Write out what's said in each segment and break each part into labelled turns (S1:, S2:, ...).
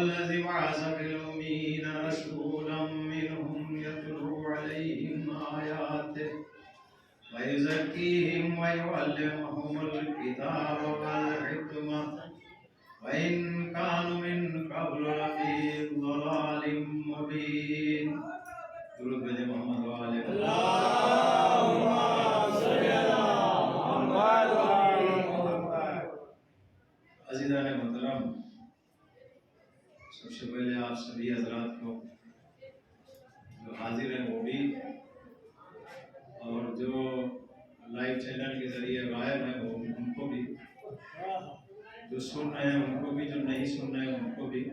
S1: الذي بعث في الأميين رسولا منهم يتلو عليهم آياته ويزكيهم ويعلمهم الكتاب والحكمة وإن كانوا من قبل لفي ضلال مبين. درود بھیجے محمد وآلہ اللہم صلی علی محمد وآلہ محمد. عزیزان محترم، سب سے پہلے آپ سبھی حضرات کو جو حاضر ہیں وہ بھی، اور جو لائیو چینل کے ذریعے غائب ہیں وہ ان کو بھی، جو سن رہے ہیں ان کو بھی، جو نہیں سن رہے ہیں ان کو بھی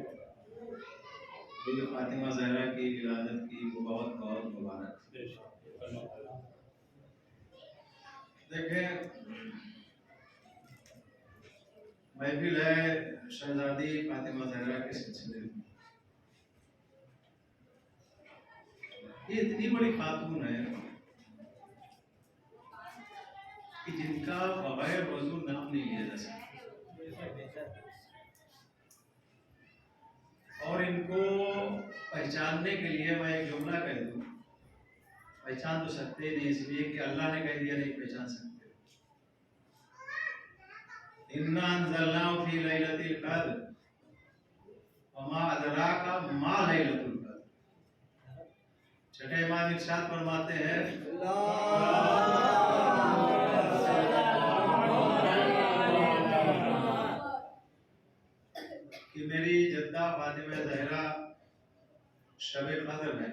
S1: بی بی فاطمہ زہرا کی ولادت کی بہت بہت مبارک. دیکھیں، محفل ہے شہزادی فاطمہ زہرا کے سلسلے میں. یہ اتنی بڑی خاتون ہے کہ جن کا بغیر وضو نام نہیں لیا جا سکتا، اور ان کو پہچاننے کے لیے میں ایک جملہ کہہ دوں. پہچان تو سکتے نہیں، اس لیے کہ اللہ نے کہہ دیا نہیں پہچان سکتے. اِنَّا أَنزَلْنَاهُ فِي لَيْلَةِ الْقَدْرِ وَمَا أَدْرَاكَ مَا لَيْلَةُ الْقَدْرِ. چھٹے امام ارشاد فرماتے ہیں کہ میری جدہ فاطمہ زہرا شب قدر ہے،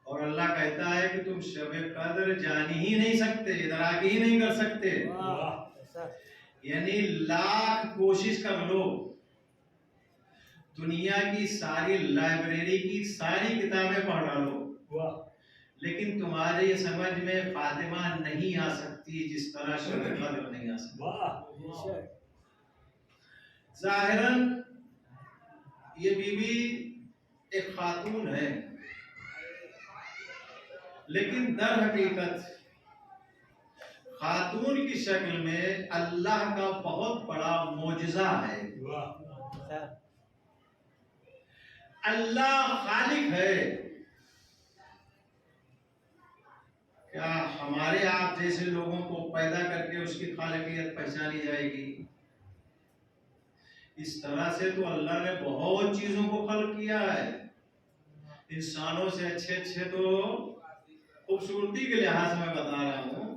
S1: اور اللہ کہتا ہے کہ تم شب قدر جان ہی نہیں سکتے، ادراک ہی نہیں کر سکتے. یعنی لاکھ کوشش کر لو، دنیا کی ساری لائبریری کی ساری کتابیں پڑھ ڈالو، لیکن تمہارے یہ سمجھ میں فاطمہ نہیں آ سکتی جس طرح شب قدر نہیں آ سکتی. ظاہراً یہ بی بی ایک خاتون ہے، لیکن در حقیقت خاتون کی شکل میں اللہ کا بہت بڑا معجزہ ہے. اللہ خالق ہے. کیا ہمارے آپ جیسے لوگوں کو پیدا کر کے اس کی خالقیت پہچانی جائے گی؟ اس طرح سے تو اللہ نے بہت چیزوں کو خلق کیا ہے. انسانوں سے اچھے اچھے تو خوبصورتی کے لحاظ میں بتا رہا ہوں،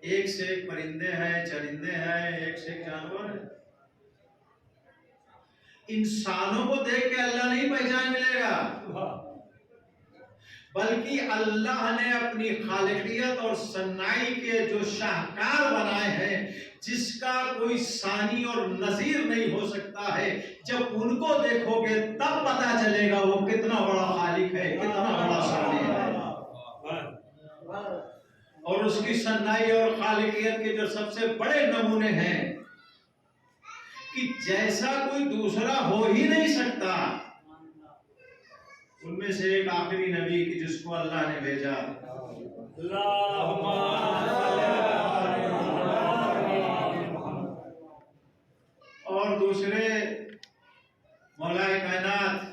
S1: ایک سے ایک پرندے ہیں، چرندے ہیں، ایک سے ایک جانور ہے. انسانوں کو دیکھ کے اللہ نہیں پہچان ملے گا، بلکہ اللہ نے اپنی خالقیت اور صنائی کے جو شاہکار بنائے ہیں، جس کا کوئی ثانی اور نظیر نہیں ہو سکتا ہے، جب ان کو دیکھو گے تب پتا چلے گا وہ کتنا بڑا خالق ہے، کتنا بڑا صانع ہے. اور اس کی صنائی اور خالقیت کے جو سب سے بڑے نمونے ہیں کہ جیسا کوئی دوسرا ہو ہی نہیں سکتا، ان میں سے ایک آخری نبی کہ جس کو اللہ نے بھیجا، اور دوسرے مولا کائنات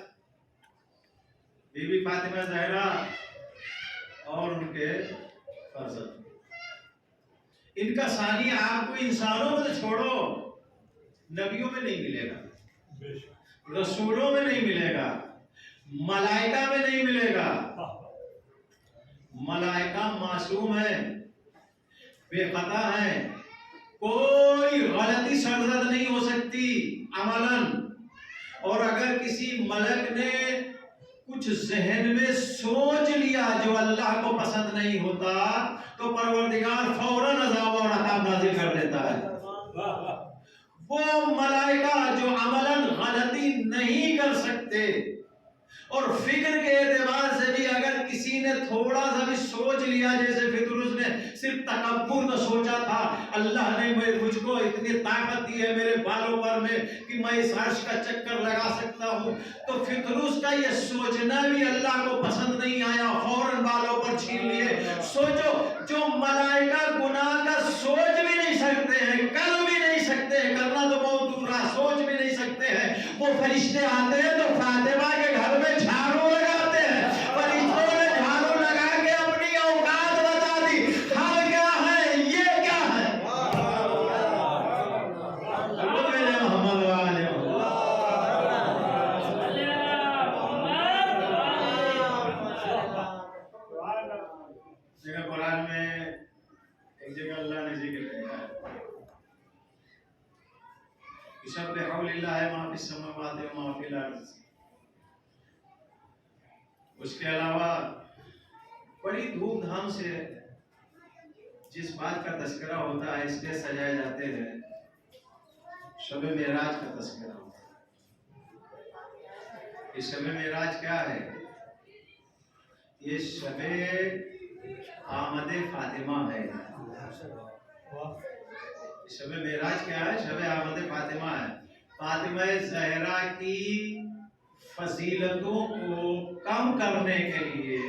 S1: بی بی فاطمہ زہرا اور ان کے فرزند. ان کا ثانی آپ کو انسانوں میں تو چھوڑو، نبیوں میں نہیں ملے گا، رسولوں میں نہیں ملے گا، ملائکہ میں نہیں ملے گا. ملائکہ معصوم ہیں، بے خطا ہیں، کوئی غلطی سرزد نہیں ہو سکتی عملاً. اور اگر کسی ملک نے کچھ ذہن میں سوچ لیا جو اللہ کو پسند نہیں ہوتا تو پروردگار فوراً عذاب اور عذاب نازل کر دیتا ہے. وہ ملائکہ جو عملاً غلطی نہیں کر سکتے، اور فکر کے اعتبار سے بھی اگر کسی نے تھوڑا سا بھی سوچ لیا، جیسے فطرس نے صرف تکبر کا سوچا تھا، اللہ نے مجھ کو اتنی طاقت دی ہے میرے بالوں پر میں کہ میں اس عرش کا چکر لگا سکتا ہوں، تو فطرس کا یہ سوچنا بھی اللہ کو پسند نہیں آیا، فوراً بالوں پر چھین لیے. سوچو، جو ملائکہ گناہ کا سوچ بھی نہیں سکتے ہیں، کر بھی نہیں سکتے ہیں، کرنا تو بہت دور رہا، سوچ بھی نہیں سکتے ہیں، وہ فرشتے آتے ہیں تو فاطمہ کے گھر میں جھاڑو لگاتے ہیں، فرشتوں نے جھاڑو لگا کے اپنی اوقات بتا دی، ہم کیا ہے یہ کیا ہے۔ محمد والے قرآن میں ایک جگہ اللہ نے ذکر کیا ہے، یسبح للہ ما فی السماوات و ما فی الارض۔ اس کے علاوہ بڑی دھوم دھام سے جس بات کا تذکرہ ہوتا ہے اس لیے سجائے جاتے ہیں، شب معراج کا تذکرہ ہوتا ہے۔ یہ شب معراج کیا ہے؟ یہ شب آمد فاطمہ ہے۔ شب معراج کیا ہے؟ شب آمد فاطمہ ہے۔ فاطمہ زہرا کی فضیلتوں کو کم کرنے کے لیے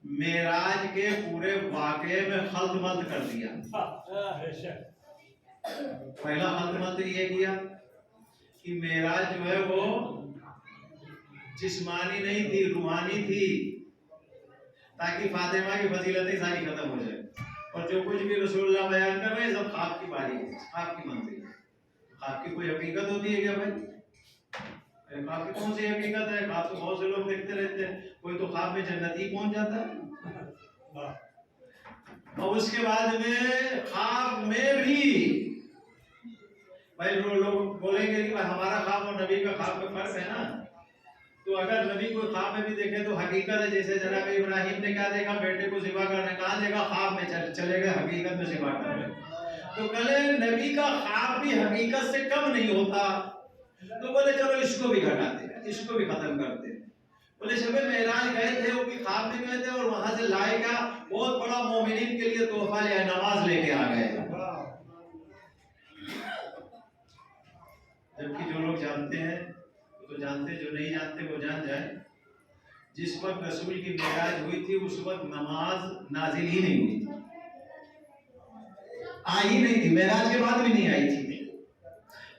S1: معراج کے پورے واقعے میں خلط ملط کر دیا۔ پہلا خلط ملط یہ کیا کہ معراج جو ہے وہ جسمانی نہیں تھی، روحانی تھی، تاکہ فاطمہ کی فضیلتیں ساری ختم ہو جائے، اور جو کچھ بھی رسول اللہ بیان کر رہے ہیں سب خواب کی باری ہے، خواب کی منزل ہے۔ خواب کی کوئی حقیقت ہوتی ہے کیا بھائی؟ خواب کی کون سی حقیقت ہے؟ خواب تو بہت سے لوگ دیکھتے رہتے ہیں، کوئی تو خواب میں جنتی پہنچ جاتا ہے، اور اس کے بعد میں خواب میں بھی بھائی لوگ بولیں گے کہ ہمارا خواب اور نبی کا خواب میں فرق ہے نا، تو اگر نبی کو خواب میں بھی دیکھے تو حقیقت ہے، جیسے جناب ابراہیم نے کیا دیکھا؟ بیٹے کو ذبح کرنے، کہاں دیکھا؟ خواب میں چلے گئے، حقیقت میں ذبح کرنے۔ تو کہلے نبی کا خواب بھی حقیقت سے کم نہیں ہوتا، تو بولے چلو اس کو بھی گھٹاتے ہیں، اس کو بھی ختم کرتے ہیں۔ بولے شب معراج گئے تھے، وہ بھی خواب میں گئے تھے، اور وہاں سے لائے کا بہت بڑا مومنین کے لیے تحفہ لے آئے، نماز لے کے آ گئے۔ جبکہ جو لوگ جانتے ہیں تو جانتے، جو نہیں جانتے وہ جان جائیں، جس وقت رسول کی معراج ہوئی تھی اس وقت نماز نازل ہی نہیں ہوئی تھی، آئی نہیں تھی، معراج کے بعد بھی نہیں آئی تھی۔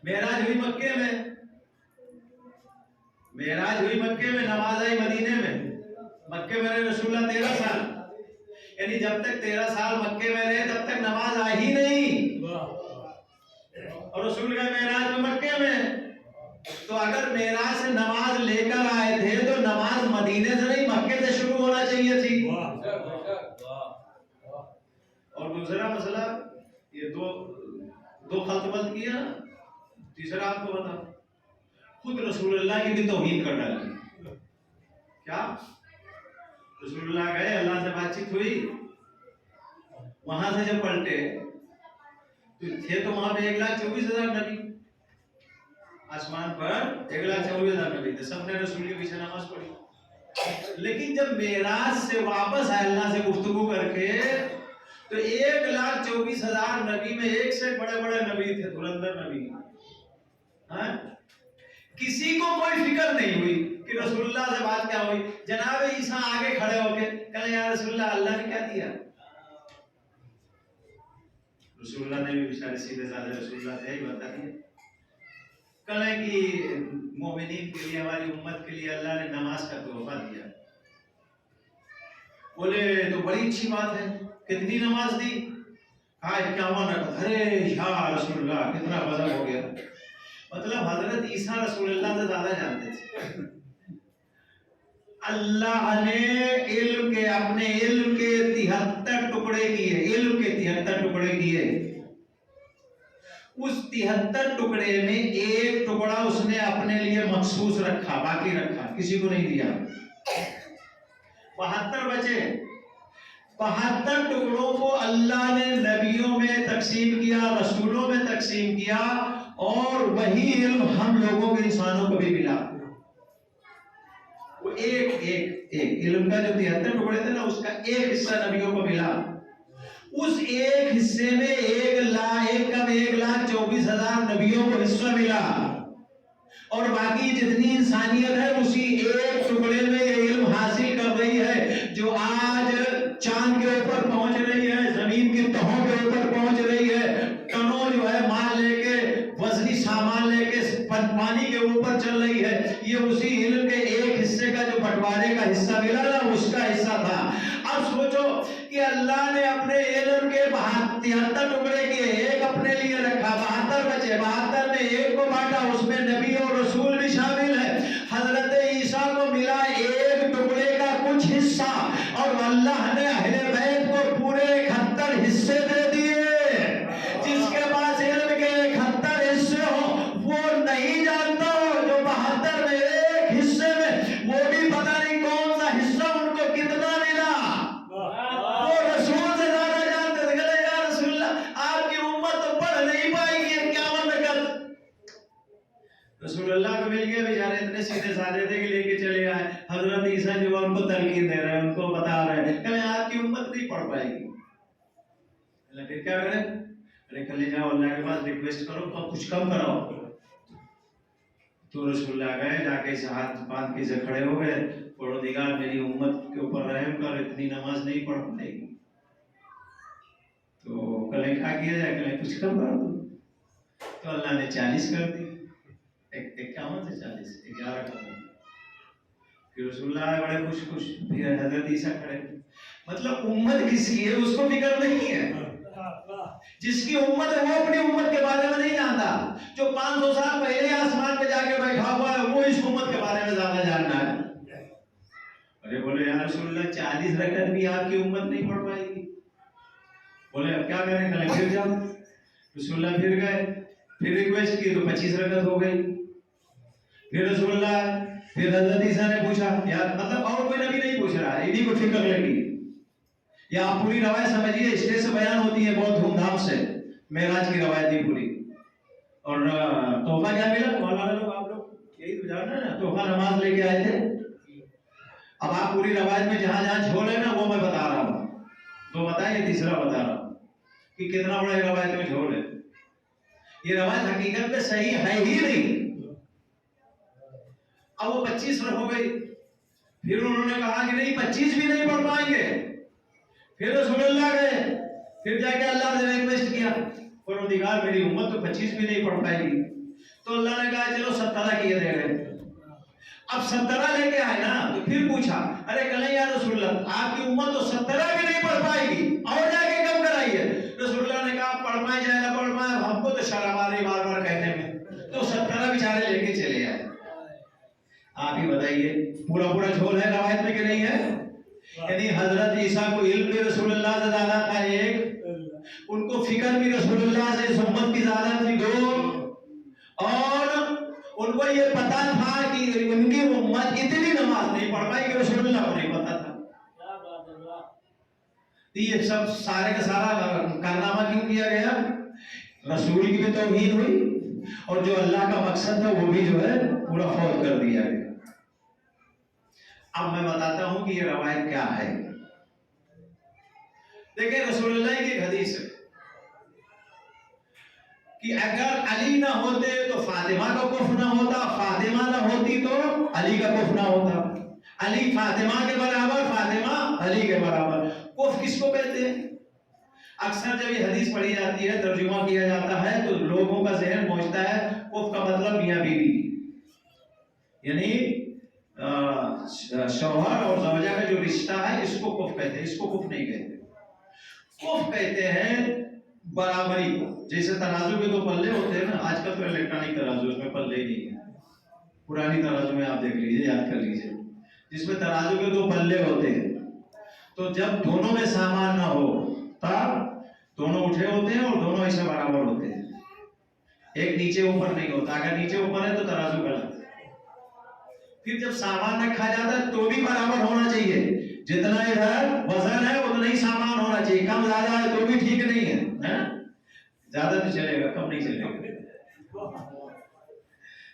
S1: معراج ہوئی مکے میں، معراج ہوئی مکے میں، نماز آئی مدینے میں۔ مکے میں رہے رسول اللہ 13 سال، یعنی جب تک 13 سال مکے میں رہے تب تک نماز آئی ہی نہیں، اور رسول کا معراج میں مکے میں۔ تو اگر معراج سے نماز لے کر آئے تھے تو نماز مدینے سے نہیں مکے سے شروع ہونا چاہیے تھی۔ اور دوسرا مسئلہ یہ دو خلط ملط کیا، تیسرا آپ کو بتا، خود رسول اللہ کی بھی توہین کر ڈالی۔ کیا؟ رسول اللہ گئے، اللہ سے بات چیت ہوئی، وہاں سے جب پلٹے تو تھے تو وہاں پہ 1,24,000 نبی، آسمان پر 1,24,000 نبی تھے، سب نے رسول کے پیچھے نماز پڑھی۔ لیکن جب معراج سے واپس آئے اللہ سے گفتگو کر کے تو 1,24,000 نبی میں ایک سے بڑے بڑے نبی تھے، دھرندر نبی، کسی کو کوئی فکر نہیں ہوئی کہ رسول اللہ سے بات کیا ہوئی۔ جناب عیسیٰ آگے کھڑے ہو کے کہے یا رسول اللہ، اللہ نے کیا دیا؟ رسول اللہ نے بھی بیچارے سیدھے سادے رسول اللہ تھے، ہی بتا دیا، کہے کہ مومنین کے لیے، ہماری امت کے لیے اللہ نے نماز کا تحفہ دیا۔ بولے تو بڑی اچھی بات ہے، کتنی نماز دی؟ کہا 51 رکعت۔ ارے یا رسول اللہ، کتنا غضب ہو گیا۔ مطلب حضرت عیسیٰ رسول اللہ سے زیادہ جانتے تھے۔ اللہ نے علم کے، اپنے علم کے 73 ٹکڑے کیے، علم کے 73 ٹکڑے کیے، اس 73 ٹکڑے میں ایک ٹکڑا اس نے اپنے لیے مخصوص رکھا، باقی رکھا، کسی کو نہیں دیا۔ 72 بچے، 72 ٹکڑوں کو اللہ نے نبیوں میں تقسیم کیا، رسولوں میں تقسیم کیا، اور وہی علم ہم لوگوں کے انسانوں کو بھی ملا۔ وہ ایک علم کا جو 73 ٹکڑے تھے نا، اس کا ایک حصہ نبیوں کو ملا۔ اس ایک حصے میں 1,24,000 نبیوں کو حصہ ملا، اور باقی جتنی انسانیت ہے اسی ایک ٹکڑے میں یہ علم حاصل کر رہی ہے، جو آج چاند کے اوپر پہنچ رہی ہے، زمین کی تہوں کے اوپر پہنچ رہی ہے، ٹنوں جو ہے مال لے کے، وزنی سامان لے کے پانی کے اوپر چل رہی ہے. یہ اسی علم کے ایک حصے کا جو بٹوارے کا حصہ ملا نا اس کا حصہ تھا. اب سوچو کہ اللہ نے اپنے علم کے 73 ٹکڑے کیے, ایک اپنے لیے رکھا, 72 بچے, 72 میں ایک کو بانٹا, اس میں نبی اور رسول بھی شامل ہے. حضرت عیسیٰ کو ملا ایک ٹکڑے کا کچھ حصہ, اور اللہ نے اہل بیت کو پورے 71 حصے دے دیے. جس کے پاس علم کے 71 حصے ہو وہ نہیں جانتا ہو, جو 72 میں ایک حصے میں وہ بھی پتہ نہیں کون سا حصہ ان کو کتنا ملا. وہ رسول سے زیادہ جانتے تھے. کہتے یا رسول اللہ آپ کی امت تو پڑھ نہیں پائے گی قیامت میں کل. رسول اللہ کو مل گئے, بیچارے اتنے سیدھے سادے تھے کہ لے کے چلے آئے. حضرت عیسیٰ جو ان کو تلقین دے رہے ہیں, ان کو بتا رہے ہیں کہ آپ کی امت نہیں پڑھ پائے گی. اللہ پھر کیا کرے؟ ارے کل جاؤ اللہ کے پاس ریکویسٹ کرو تو کچھ کم کراؤ. تو رسول اللہ گئے, جا کے ہاتھ باندھ کے سے کھڑے ہو گئے, پروردگار میری امت کے اوپر رحم کر, اتنی نماز نہیں پڑھ پائے گی. تو کل کیا کیا جائے؟ کل کچھ کم کر دو. تو اللہ نے 40 کر دی, 51 سے 40, 11 کر دی. پھر رسول اللہ آئے بڑے خوش. پھر حضرت عیسیٰ کھڑے. مطلب امت کس کی ہے اس کو فکر نہیں ہے. جس کی امت ہے وہ اپنی امت کے بارے میں نہیں جانتا. جو 500 سال پہلے آسمان پہ جا کے بیٹھا ہوا ہے وہ اس امت کے بارے میں زیادہ جاننا ہے. ارے بولے یا رسول اللہ 40 رکعت بھی آپ کی امت نہیں پڑھ پائے گی. بولے اب کیا کریں؟ کل پھر جاؤ. رسول اللہ پھر گئے, پھر ریکویسٹ کی تو 25 رکعت ہو گئی. پھر رسول اللہ, پھر حضرت عیسیٰ نے پوچھا, یار مطلب اور کوئی نبی نہیں پوچھ رہا ہے, انہیں کو فکر لگی. یا آپ پوری روایت سمجھیے, اسٹیج سے بیان ہوتی ہے بہت دھوم دھام سے, معراج کی روایت تھی پوری. اور تحفہ کیا ملا؟ مولانا لوگ آپ لوگ یہی تو جاننا ہے نا, تحفہ نماز لے کے آئے تھے. اب آپ پوری روایت میں جہاں جہاں جھول ہے نا وہ میں بتا رہا ہوں, تو بتائیے تیسرا بتا رہا ہوں کہ کتنا بڑا روایت میں جھول ہے. یہ روایت حقیقت میں صحیح ہے ہی نہیں. اب وہ 25 ہو گئی. پھر انہوں نے کہا کہ نہیں 25 بھی نہیں پڑھ پائیں گے. پھر رسول اللہ گئے, پھر جا کے اللہ سے ریکویسٹ کیا, پروردگار میری امت تو 25 بھی نہیں پڑھ پائے گی. تو اللہ نے کہا چلو 17 کیے دے رہے. اب 17 لے کے آئے نا, تو پھر پوچھا ارے کہیں یا رسول اللہ آپ کی امت تو 17 بھی نہیں پڑھ پائے گی, اور جا کے کم کرائیے. رسول اللہ نے کہا پڑھ پائے جائے نہ پڑھ پائے, ہم کو تو شرم آ رہی بار بار کہنے میں. تو 17 بیچارے لے کے چلے آئے. آپ ہی بتائیے پورا پورا جھول ہے روایت میں کہ نہیں ہے؟ یعنی حضرت عیسیٰ کو علم بھی رسول اللہ سے زیادہ تھا ایک, ان کو فکر بھی رسول اللہ سے اس امت کی زیادہ تھی 2, اور ان کو یہ پتا تھا کہ ان کی امت اتنی نماز نہیں پڑھ پائی کہ رسول اللہ کو نہیں پتا تھا. یہ سب سارے کا سارا کارنامہ کیوں کیا گیا؟ رسول کی بھی توہین ہوئی, اور جو اللہ کا مقصد تھا وہ بھی جو ہے پورا فوت کر دیا گیا. اب میں بتاتا ہوں کہ یہ روایت کیا ہے. دیکھیں رسول اللہ کی ایک حدیث ہے کہ اگر علی نہ ہوتے تو فاطمہ کا کفر نہ ہوتا, فاطمہ نہ ہوتی تو علی کا کفر نہ ہوتا. علی فاطمہ کے برابر, فاطمہ علی کے برابر. کفر کس کو کہتے ہیں؟ اکثر جب یہ حدیث پڑھی جاتی ہے, ترجمہ کیا جاتا ہے, تو لوگوں کا ذہن پہنچتا ہے کفر کا مطلب میاں بیوی, یعنی شوہر اور زوجہ کا جو رشتہ ہے اس کو کفر کہتے ہیں. اس کو کفر نہیں کہتے. کفر کہتے ہیں برابری کو. جیسے ترازو کے 2 پلے ہوتے ہیں نا, آج کل تو الیکٹرانک ترازو, اس میں پلے ہی نہیں ہے. پرانی ترازو میں آپ دیکھ لیجئے, یاد کر لیجئے, جس میں ترازو کے 2 پلے ہوتے ہیں. تو جب دونوں میں سامان نہ ہو تب دونوں اٹھے ہوتے ہیں اور دونوں ایسے برابر ہوتے ہیں. ایک نیچے اوپر نہیں ہوتا. اگر نیچے اوپر ہے تو ترازو غلط ہے. پھر جب سامان رکھا جاتا ہے تو بھی برابر ہونا چاہیے. جتنا ادھر وزن ہے اتنا ہی سامان ہونا چاہیے. کم زیادہ ہے تو بھی ٹھیک نہیں ہے, زیادہ تو چلے گا, کم نہیں چلے گا.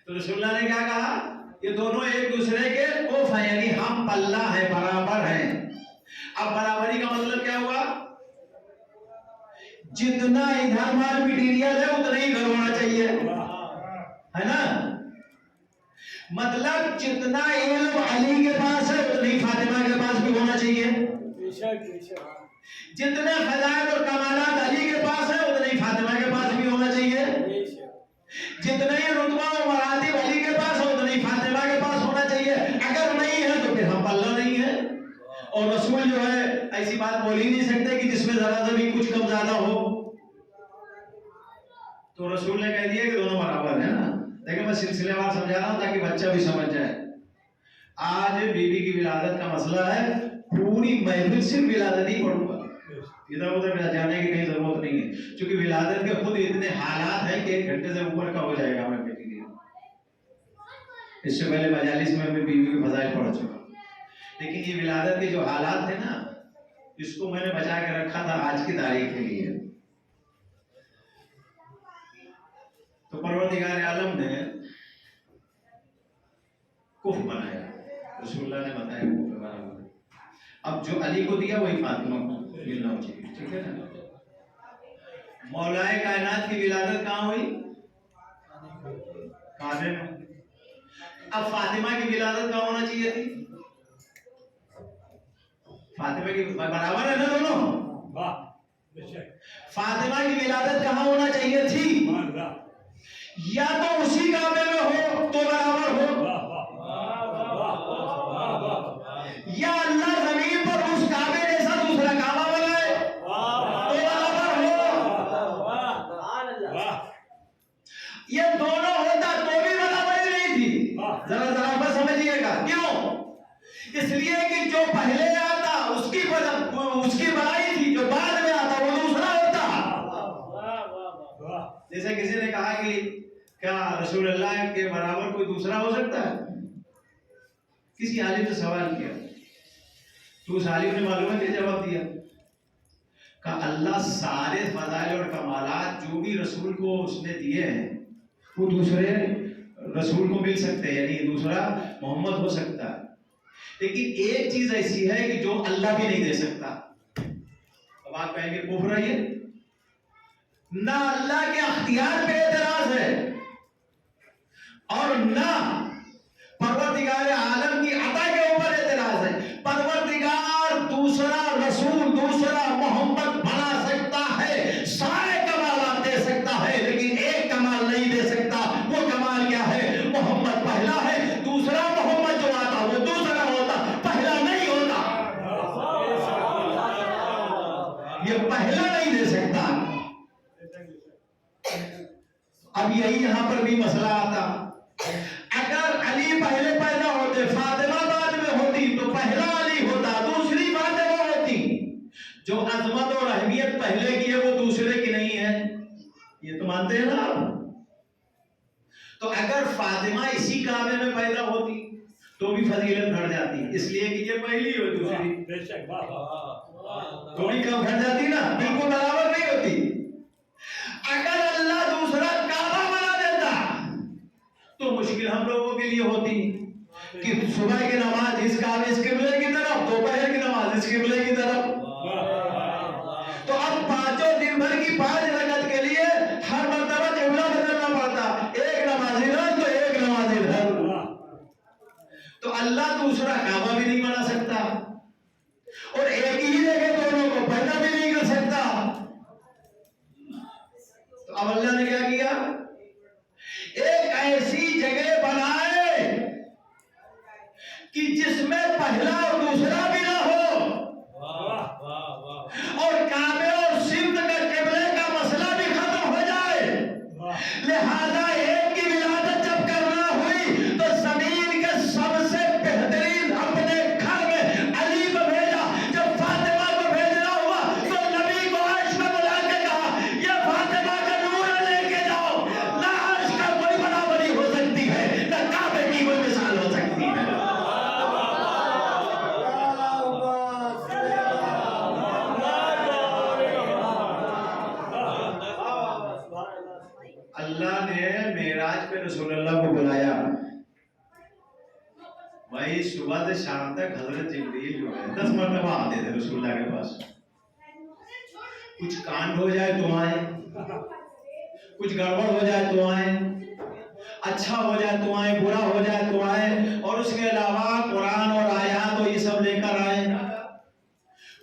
S1: تو رسول اللہ نے کیا کہا؟ یہ دونوں ایک دوسرے کے کف ہیں, یعنی ہم پلہ ہیں, برابر ہیں. اب برابری کا مطلب کیا ہوا؟ جتنا ادھر مال مٹیریل ہے اتنا ہی گھر ہونا چاہیے, ہے نا. مطلب جتنا علم علی کے پاس ہے اتنا ہی فاطمہ کے پاس بھی ہونا چاہیے. جتنے فضائل اور کمالات علی کے پاس ہے اتنا ہی فاطمہ کے پاس بھی ہونا چاہیے. جتنے ہی رتبہ و مراتب اور رسول جو ہے ایسی بات بول ہی نہیں سکتے کہ جس میں ذرا سا بھی کچھ کم زیادہ ہو. تو رسول نے کہہ دیا کہ دونوں برابر ہیں نا. لیکن میں سلسلے وار سمجھا رہا ہوں تاکہ بچہ بھی سمجھ جائے. آج بیوی کی ولادت کا مسئلہ ہے، پوری محفل صرف ولادت ہی پڑھوں گا، ادھر ادھر جانے کی کہیں ضرورت نہیں ہے، کیونکہ ولادت کے خود اتنے حالات ہیں کہ 1 گھنٹے سے اوپر کا ہو جائے گا میں بیٹی کے. اس سے پہلے مجالس میں بھی بیوی کے فضائل پڑھ چکا، لیکن یہ ولادت کے جو حالات ہیں نا، اس کو میں نے بچا کے رکھا تھا آج کی تاریخ کے لیے. تو پروردگار عالم نے کف بنایا، رسول اللہ نے بتایا کف کے بارے میں. اب جو علی کو دیا وہی فاطمہ کو ملنا چاہیے، ٹھیک ہے نا. مولا کائنات کی ولادت کہاں ہوئی؟ کعبے میں. اب فاطمہ کی ولادت کہاں ہونا چاہیے تھی؟ فاطمہ کی برابر ہے نا دونوں. فاطمہ کی ولادت کہاں ہونا چاہیے تھی؟ یا تو اسی کعبے میں ہو تو برابر ہو، یا اللہ زمین پر اس کعبے جیسا دوسرا کعبہ بنائے تو برابر ہو. یہ دونوں ہوتا تو بھی برابر ہی نہیں تھی. ذرا پر سمجھیے گا کیوں؟ اس لیے کہ جو پہلے آتا اس کی بڑائی تھی، جو بعد میں آتا وہ دوسرا ہوتا. جیسے کسی نے کہا کہ کیا رسول اللہ کے برابر کوئی دوسرا ہو سکتا ہے؟ کسی عالم سے سوال کیا تو اس عالم نے معلوم ہے کہ جواب دیا کہ اللہ سارے فضائل اور کمالات جو بھی رسول کو اس نے دیے ہیں وہ دوسرے رسول کو مل سکتے ہیں، یعنی دوسرا محمد ہو سکتا ہے. لیکن ایک چیز ایسی ہے کہ جو اللہ بھی نہیں دے سکتا. اب آپ کہیں گے کفر ہے یہ؟ نہ اللہ کے اختیار پہ اعتراض ہے اور نہ پروردگار عالم کی عطا کے اوپر اعتراض ہے. پروردگار دوسرا رسول، دوسرا محمد بنا سکتا ہے، سارے کمالات دے سکتا ہے، لیکن ایک کمال نہیں دے سکتا. وہ کمال کیا ہے؟ محمد پہلا ہے، دوسرا محمد جو آتا وہ دوسرا ہوتا، پہلا نہیں ہوتا. یہ پہلا نہیں دے سکتا. اب یہی یہاں پر بھی مسئلہ آتا. اگر علی پہلے پیدا ہوتے، فاطمہ بعد میں ہوتی تو پہلا علی ہوتا، دوسری فاطمہ ہوتی. جو عظمت اور اہمیت پہلے کی ہے وہ دوسرے کی نہیں ہے، یہ تو مانتے ہیں نا آپ. تو اگر فاطمہ اسی کعبے میں پیدا ہوتی تو بھی فضیلت بڑھ جاتی، اس لیے کہ یہ پہلی ہو، دوسری تھوڑی کم بڑھ جاتی نا، بالکل برابر نہیں ہوتی. اگر اللہ دوسرا کعبہ بنا دیتا تو مشکل ہم لوگوں کے لیے ہوتی کہ صبح کی نماز اس کعبے اس قبلے کی طرف، دوپہر کی نماز اس قبلے کی طرف. تو اب پانچوں دن بھر کی 5 رکعت کے لیے ہر مرتبہ قبلہ بدلنا پڑتا، ایک نماز ادھر تو ایک نماز ادھر. تو اللہ دوسرا کعبہ بھی نہیں بنا سکتا اور ایک ہی جگہ دونوں کو پیدا بھی نہیں کر سکتا. تو اب اللہ نے کیا کیا؟ ایک ایسی جگہ بنائے کہ جس میں پہلا اور دوسرا بھی نہ ہو، اور کعبے اور سمت کا قبلے کا مسئلہ بھی ختم ہو جائے. لہذا ایک کی ولادت جب کرنا ہوئی تو زمین کے سب سے بہترین اپنے گھر میں علی کو بھیجا. جب فاطمہ کو بھیجنا ہوا تو نبی کو عرش میں بلا کے کہا یہ فاطمہ کا نور لے کے جاؤ. نہ عرش کا کوئی برابری ہو سکتی ہے، نہ کعبے کی کوئی مثال ہو سکتی ہے. اللہ نے معراج پہ رسول اللہ کو بلایا. بھائی صبح سے شام تک حضرت جبریل جو ہے 10 مرتبہ آتے تھے رسول اللہ کے پاس. کچھ کانڈ ہو جائے تو آئیں، کچھ گڑبڑ ہو جائے تو آئیں، اچھا ہو جائے تو آئیں، برا ہو جائے تو آئیں، اور اس کے علاوہ قرآن اور آیات اور یہ سب لے کر آئیں.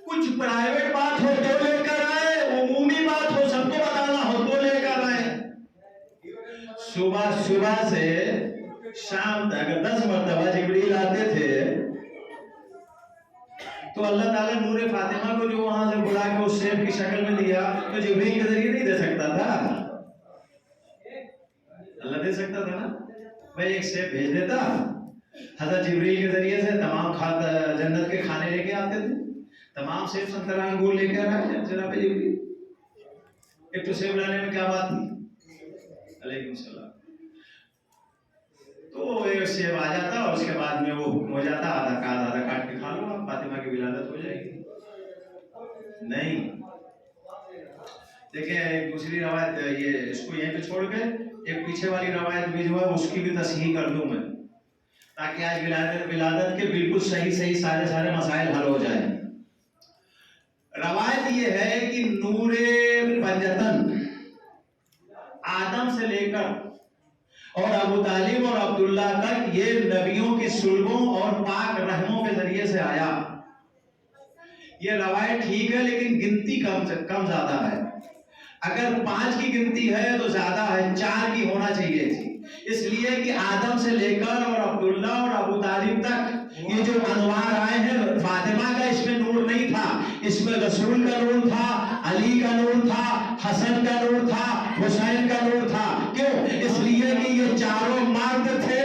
S1: کچھ پرائیویٹ بات ہو تو لے کر آئیں، عمومی بات ہو سب کو بتانا ہو تو لے کر آئیں. صبح سے شام تک 10 مرتبہ جبریل آتے تھے. تو اللہ تعالیٰ نور فاطمہ کو جو وہاں سے بلا کے اس سیب کی شکل میں دیا تو جبریل کے ذریعے نہیں دے سکتا تھا؟ اللہ دے سکتا تھا نا بھائی، ایک سیب بھیج دیتا، حضرت جبریل کے ذریعے سے تمام جنت کے کھانے لے کے آتے تھے، تمام سیب سنترا انگور لے کے آ رہا ہے جناب جبریل، ایک تو سیب لانے میں کیا بات تھی؟ علیکم السلام۔ تو ایک سیب آ جاتا اور اس کے بعد میں وہ ہو جاتا، آدھا کاٹ کے کھا لو آپ، فاطمہ کی ولادت ہو جائے گی۔ نہیں، دیکھیں ایک دوسری روایت، یہ اس کو یہیں پہ چھوڑ کے ایک پیچھے والی روایت بھی جو ہے اس کی بھی تصحیح کر دوں میں، تاکہ آج ولادت کے بالکل صحیح سارے مسائل حل ہو جائیں۔ روایت یہ ہے کہ نور پنجتن آدم سے لے کر اور ابو طالب اور عبداللہ تک یہ نبیوں کی سلبوں اور پاک رحموں کے ذریعے سے آیا۔ یہ روایت ٹھیک ہے لیکن گنتی کم زیادہ ہے، اگر 5 کی گنتی ہے تو زیادہ ہے، 4 کی ہونا چاہیے تھی، اس لیے کہ آدم سے لے کر اور عبداللہ اور ابو طالب تک یہ جو انوار آئے ہیں، فاطمہ کا اس میں نور نہیں تھا، اس میں رسول کا نور تھا، علی کا نور تھا، حسن کا نور تھا، حسین کا نور تھا۔ کیوں؟ اس لیے کہ یہ چاروں مرد تھے۔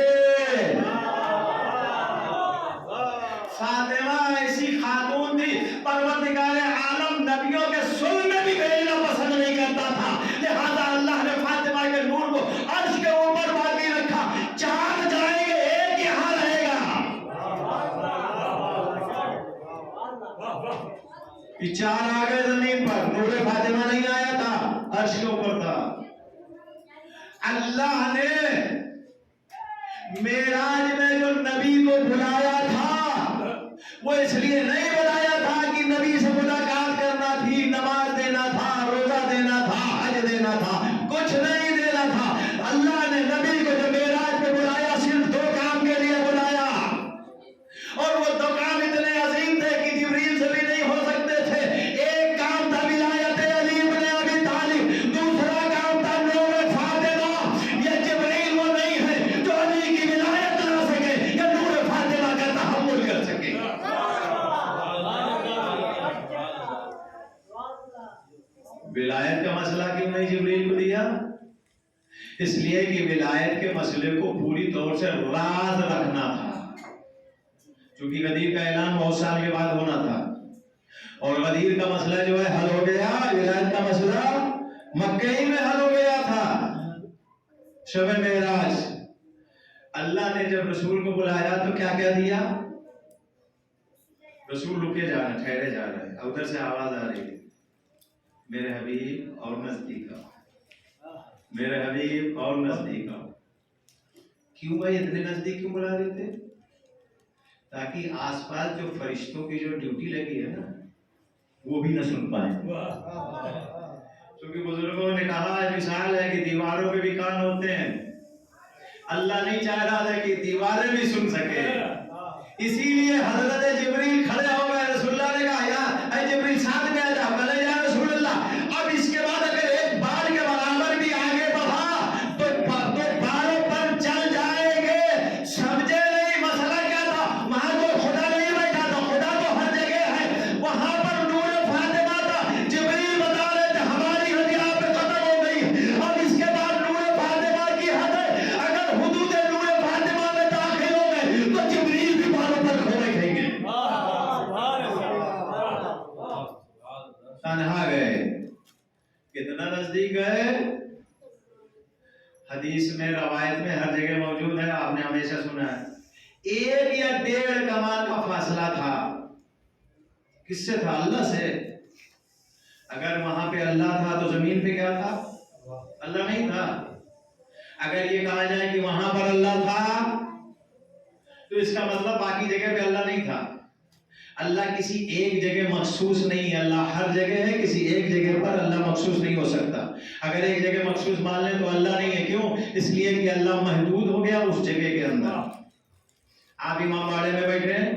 S1: فاطمہ ایسی خاتون تھی، پروردگار عالم نبیوں کے سل میں بھی بھیجنا پسند نہیں کرتا تھا، لہذا اللہ نے فاطمہ کے نور کو عرش کے اوپر باقی رکھا۔ 4 جائیں گے، ایک یہاں رہے گا۔ یہ 4 آ گئے زمین پر، نور فاطمہ نہیں آیا تھا، عرش کے اوپر تھا۔ اللہ نے معراج میں جو نبی کو بلایا تھا وہ اس لیے نہیں بلایا تھا کہ نبی سے ملاقات کرنا تھی، نماز دینا تھا، روزہ دینا تھا، حج دینا تھا، کچھ نہیں دینا تھا۔ اللہ نے نبی کو جو معراج پہ بلایا صرف 2 کام کے لیے بلایا، اور وہ 2 کام اتنے عظیم تھے کہ جبریل سے بھی نہیں ہو سکتے تھے۔ ایک کام تھا ولایت علی بن ابی طالب، دوسرا کام تھا نور فاطمہ۔ یہ جبریل وہ نہیں ہے جو علی کی ولایت لا سکے یا نور فاطمہ کا تحمل کر سکے۔ ولایت کا مسئلہ کیوں نہیں جبریل کو دیا؟ اس لیے کہ ولایت کے مسئلے کو پوری طور سے راز رکھنا تھا، چونکہ غدیر کا اعلان بہت سال کے بعد ہونا تھا، اور غدیر کا مسئلہ جو ہے حل ہو گیا، ولایت کا مسئلہ مکہ ہی میں حل ہو گیا تھا۔ شب معراج اللہ نے جب رسول کو بلایا تو کیا کہہ دیا؟ رسول رکے جا رہے، ٹھہرے جا رہے، ادھر سے آواز آ رہی ہے، میرے حبیب اور نزدیک آؤ، میرے حبیب اور نزدیک آؤ۔ کیوں بھائی اتنے نزدیک کیوں بلا دیتے؟ تاکہ آس پاس جو فرشتوں کی جو ڈیوٹی لگی ہے نا وہ بھی نہ سن پائیں، کیونکہ بزرگوں نے کہا مثال ہے کہ دیواروں پہ بھی کان ہوتے ہیں، اللہ نہیں چاہ رہا تھا کہ دیواریں بھی سن سکے، اسی لیے حضرت جبریل کھڑے ہو گئے۔ رسول اللہ نے کہا یا اے جبریل ساتھ میں آ جا، بلے یا رسول اللہ۔ اب اس کے بعد اگر ایک بال کے برابر بھی آگے بڑھا تو بالوں پر چل جائیں گے۔ سمجھے نہیں مسئلہ کیا تھا؟ وہاں کوئی خدا نہیں بیٹھا تھا، خدا تو ہر جگہ ہے، وہاں پر نور فاطمہ تھا۔ جبریل بتا رہے تھے ہماری حد یہاں پہ ختم ہو گئی، اب اس کے بعد نور فاطمہ کی حد ہے، اگر حدود نور فاطمہ میں داخل ہو گئے تو جبریل بھی بالوں پر کھوے کھائیں گے۔ تنہا گئے، کتنا نزدیک گئے؟ حدیث میں روایت میں ہر جگہ موجود ہے، آپ نے ہمیشہ سنا ہے، 1 یا 1.5 کمال کا فاصلہ تھا۔ کس سے تھا؟ اللہ سے۔ اگر وہاں پہ اللہ تھا تو زمین پہ کیا تھا؟ اللہ نہیں تھا۔ اگر یہ کہا جائے کہ وہاں پر اللہ تھا تو اس کا مطلب باقی جگہ پہ اللہ نہیں تھا۔ اللہ کسی ایک جگہ مخصوص نہیں ہے، اللہ ہر جگہ ہے، کسی ایک جگہ پر اللہ مخصوص نہیں ہو سکتا۔ اگر ایک جگہ مخصوص مان لیں تو اللہ نہیں ہے، کیوں؟ اس لیے کہ اللہ محدود ہو گیا اس جگہ کے اندر۔ آپ امام باڑے میں بیٹھے ہیں،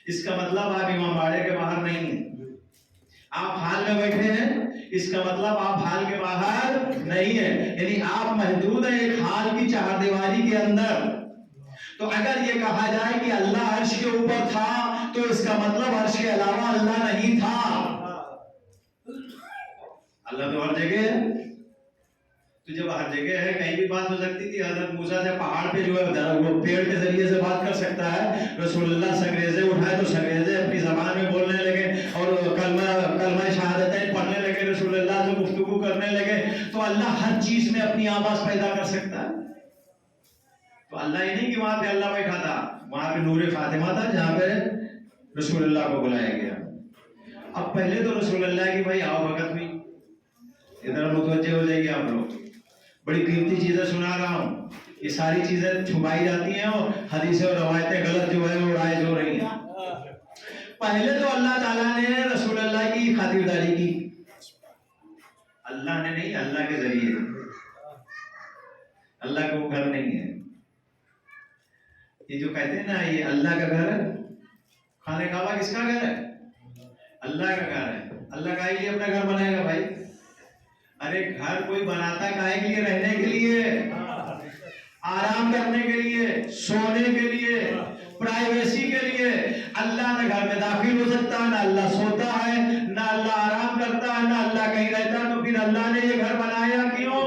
S1: اس کا مطلب آپ امام باڑے کے باہر نہیں ہیں۔ آپ ہال میں بیٹھے ہیں، اس کا مطلب آپ ہال کے باہر نہیں ہیں، یعنی آپ محدود ہیں ایک ہال کی 4 دیواری کے اندر۔ تو اگر یہ کہا جائے کہ اللہ عرش کے اوپر تھا تو اس کا مطلب عرش کے علاوہ اللہ نہیں تھا. اللہ تو ہر جگہ ہے. تو جب ہر جگہ ہے کہیں بھی بات ہو سکتی تھی. حضرت موسیٰ سے پہاڑ پہ جو ہے وہ پیڑ کے ذریعے سے بات کر سکتا ہے. رسول اللہ سنگریزے اٹھائے تو سنگریزے اپنی زبان میں بولنے لگے اور کلمہ شہادتیں پڑھنے لگے, رسول اللہ سے گفتگو کرنے لگے. تو اللہ ہر چیز میں اپنی آواز پیدا کر سکتا ہے. تو اللہ ہی نہیں کہ وہاں پہ اللہ بیٹھا تھا, وہاں پہ نور فاطمہ تھا جہاں پہ رسول اللہ کو بلایا گیا. اب پہلے تو رسول اللہ کی بھائی آؤ بھگت ہوئی. ادھر متوجہ ہو جائیے آپ لوگ, بڑی قیمتی چیزیں سنا رہا ہوں. یہ ساری چیزیں چھپائی جاتی ہیں اور حدیثیں اور روایتیں غلط جو ہے وہ رائج ہو رہی ہیں. پہلے تو اللہ تعالیٰ نے رسول اللہ کی خاطرداری کی. اللہ نے نہیں, اللہ کے ذریعے. اللہ کا وہ گھر نہیں ہے. یہ جو کہتے ہیں نا یہ اللہ کا گھر ہے, خانہ کعبہ کس کا گھر ہے؟ اللہ کا گھر ہے. اللہ کاہے لیے اپنا گھر بنائے گا بھائی؟ ارے گھر کوئی بناتا کاہے کے لیے؟ رہنے کے لیے, آرام کرنے کے لیے, سونے کے لیے, پرائیویسی کے لیے. اللہ نہ گھر میں داخل ہو سکتا ہے, نہ اللہ سوتا ہے, نہ اللہ آرام کرتا ہے, نہ اللہ کہیں رہتا. تو پھر اللہ نے یہ گھر بنایا کیوں؟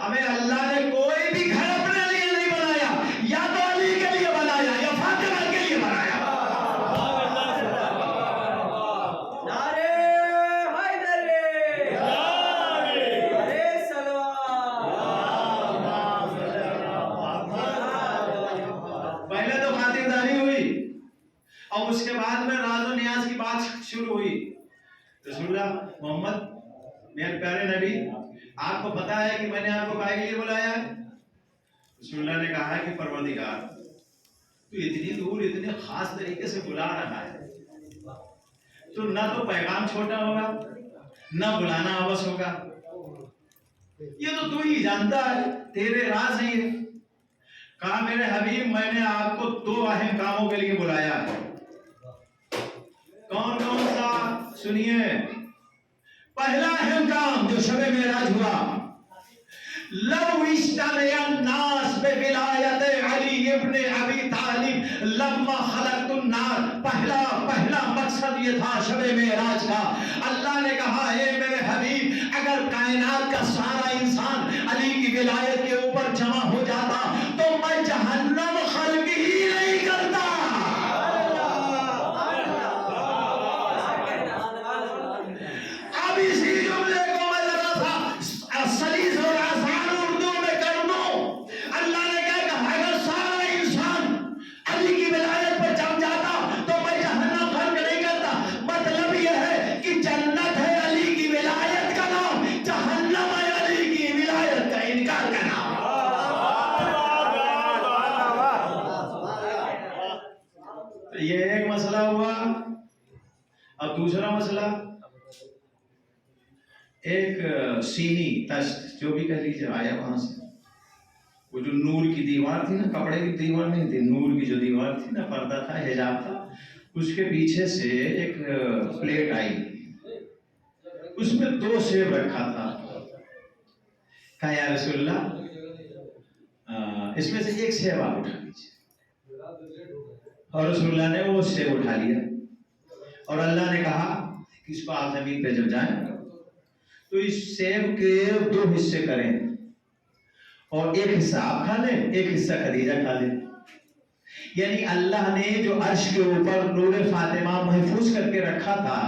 S1: ہمیں اللہ نے کوئی بھی گھر اپنے لیے نہیں بنایا, یا تو علی کے لیے بنایا یا فاطمہ کے لیے بنایا. اور اس کے بعد میں راز و نیاز کی بات شروع ہوئی. رسول اللہ محمد میرے پیارے نبی, آپ کو پتا ہے کہ میں نے آپ کو کاہے کے لیے بلایا ہے؟ رسول اللہ نے کہا کہ پروردگار تو اتنی دور اتنے خاص طریقے سے بلا رہا ہے, تو نہ تو پیغام چھوٹا ہوگا نہ بلانا آوس ہوگا. یہ تو ہی جانتا ہے, تیرے راز ہے یہ. کہا میرے حبیب میں نے آپ کو 2 اہم کاموں کے لیے بلایا ہے. کون کون سا؟ سنیے. پہلا اہم کام جو شب معراج ہوا, لو اجتمع الناس بولایت علی ابن ابی طالب لما خلقت النار. پہلا مقصد یہ تھا شب معراج کا. اللہ نے کہا اے میرے حبیب, اگر کائنات کا سارا انسان علی کی ولایت کے اوپر جمع ہو جاتا تو میں جہنم خلق ہی نہیں کرتا. اب اسی جملے کو میں ذرا سا سلیس اور آسان اردو میں کر دوں. اللہ نے کہا اگر سارا انسان علی کی ولایت پر جم جاتا تو میں جہنم خلق نہیں کرتا. مطلب یہ ہے کہ جنت ہے علی کی ولایت کا نام, جہنم ہے علی کی ولایت کا انکار کا نام. یہ ایک مسئلہ ہوا. اب دوسرا مسئلہ, ایک سینی تشت جو بھی کہہ لیجیے آیا وہاں سے. وہ جو نور کی دیوار تھی نا, کپڑے کی دیوار نہیں تھی, نور کی جو دیوار تھی نا, پردہ تھا, حجاب تھا, اس کے پیچھے سے ایک پلیٹ آئی, اس میں 2 سیب رکھا تھا. کہا یا رسول اللہ اس میں سے ایک سیب آپ اٹھا لیجیے. اور رسول اللہ نے وہ سیب اٹھا لیا. اور اللہ نے کہا کہ اس کو آپ زمین پہ جب جائیں تو اس سیب کے 2 حصے کریں, اور ایک حصہ آپ کھا لیں, ایک حصہ خدیجہ کھا لیں. یعنی اللہ نے جو عرش کے اوپر نور فاطمہ محفوظ کر کے رکھا تھا,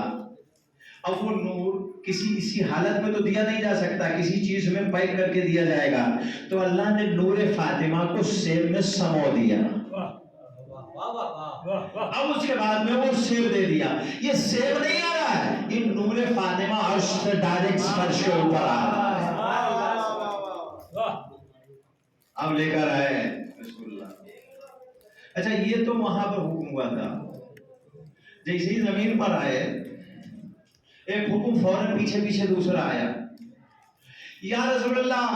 S1: اب وہ نور کسی حالت میں تو دیا نہیں جا سکتا, کسی چیز میں پیک کر کے دیا جائے گا. تو اللہ نے نور فاطمہ کو سیب میں سمو دیا. اب اس کے بعد میں وہ سیب دے دیا. یہ سیب نہیں آ رہا ہے, یہ نور فاطمہ عرش سے ڈائریکٹ فرش کے اوپر آ رہا ہے. اب لے کر آئے رسول اللہ. اچھا یہ تو وہاں پر حکم ہوا تھا, جیسے ہی زمین پر آئے ایک حکم فوراً پیچھے پیچھے دوسرا آیا. یا رسول اللہ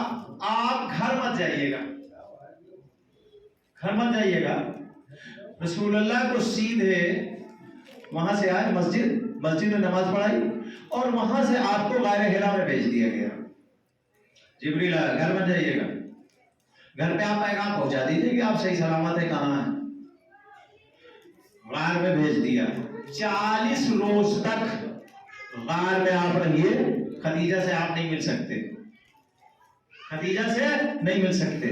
S1: آپ گھر مت جائیے گا, گھر مت جائیے گا. رسول اللہ کو سیدھے وہاں سے آئے, مسجد میں نماز پڑھائی, اور وہاں سے آپ کو غار حرا میں بھیج دیا گیا. جبریل آیا, گھر مت جائیے گا. گھر پہ آپ پیغام پہنچا دیجیے کہ آپ صحیح سلامت ہے، کہاں ہیں. غار میں بھیج دیا. 40 روز تک غار میں آپ رہیے. خدیجہ سے آپ نہیں مل سکتے، خدیجہ سے نہیں مل سکتے.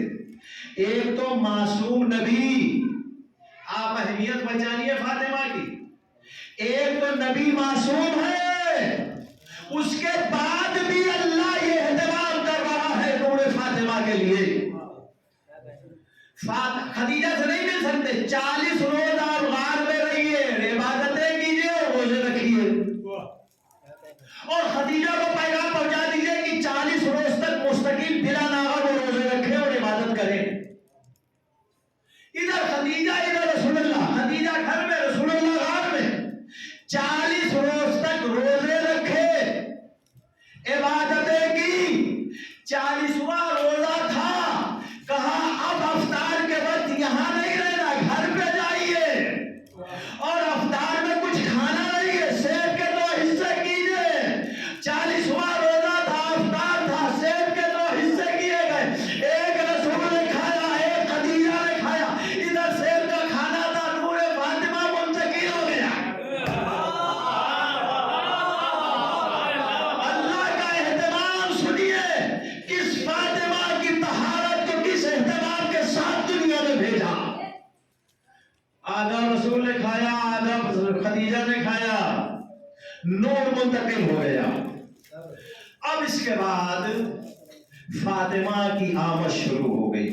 S1: ایک تو معصوم نبی، آپ اہمیت پہچانیے فاطمہ کی. ایک تو نبی معصوم ہے، اس کے بعد بھی اللہ یہ اہتمام کر رہا ہے نور فاطمہ کے لیے. خدیجہ سے نہیں مل سکتے. 40 روز آپ غار میں رہیے، عبادتیں کیجیے، روزے رکھیے، اور خدیجہ کو پیغام پہنچا دیجیے کہ 40 روز تک مستقل بلا ناغہ وہ روزے رکھیں اور عبادت کریں. ادھر خدیجہ، ادھر رسول اللہ. خدیجہ گھر میں، رسول اللہ غار میں. 40 روز تک روزے رکھے، عبادتیں کی. 40واں روزہ تھا. کہا اب افطار کے وقت یہاں نہیں رہنا، گھر پہ جائیے، اور افطار میں کچھ کھانا نہیں ہے، سیب کے 2 حصے کیجئے. 40واں روزہ تھا، افطار تھا، سیب کے 2 حصے کیے گئے. ایک رسول نے کھایا، ایک خدیجہ نے کھایا. ادھر سیب کا کھانا تھا، نور فاطمہ منتقل ہو گیا. اللہ کا اہتمام سنیے، کس فاطمہ کی طہارت کو کس اہتمام کے ساتھ دنیا میں بھیجا. آدھا رسول نے کھایا، آدھا خدیجہ نے کھایا، نور منتقل ہو گیا. اب اس کے بعد فاطمہ کی آمد شروع ہو گئی.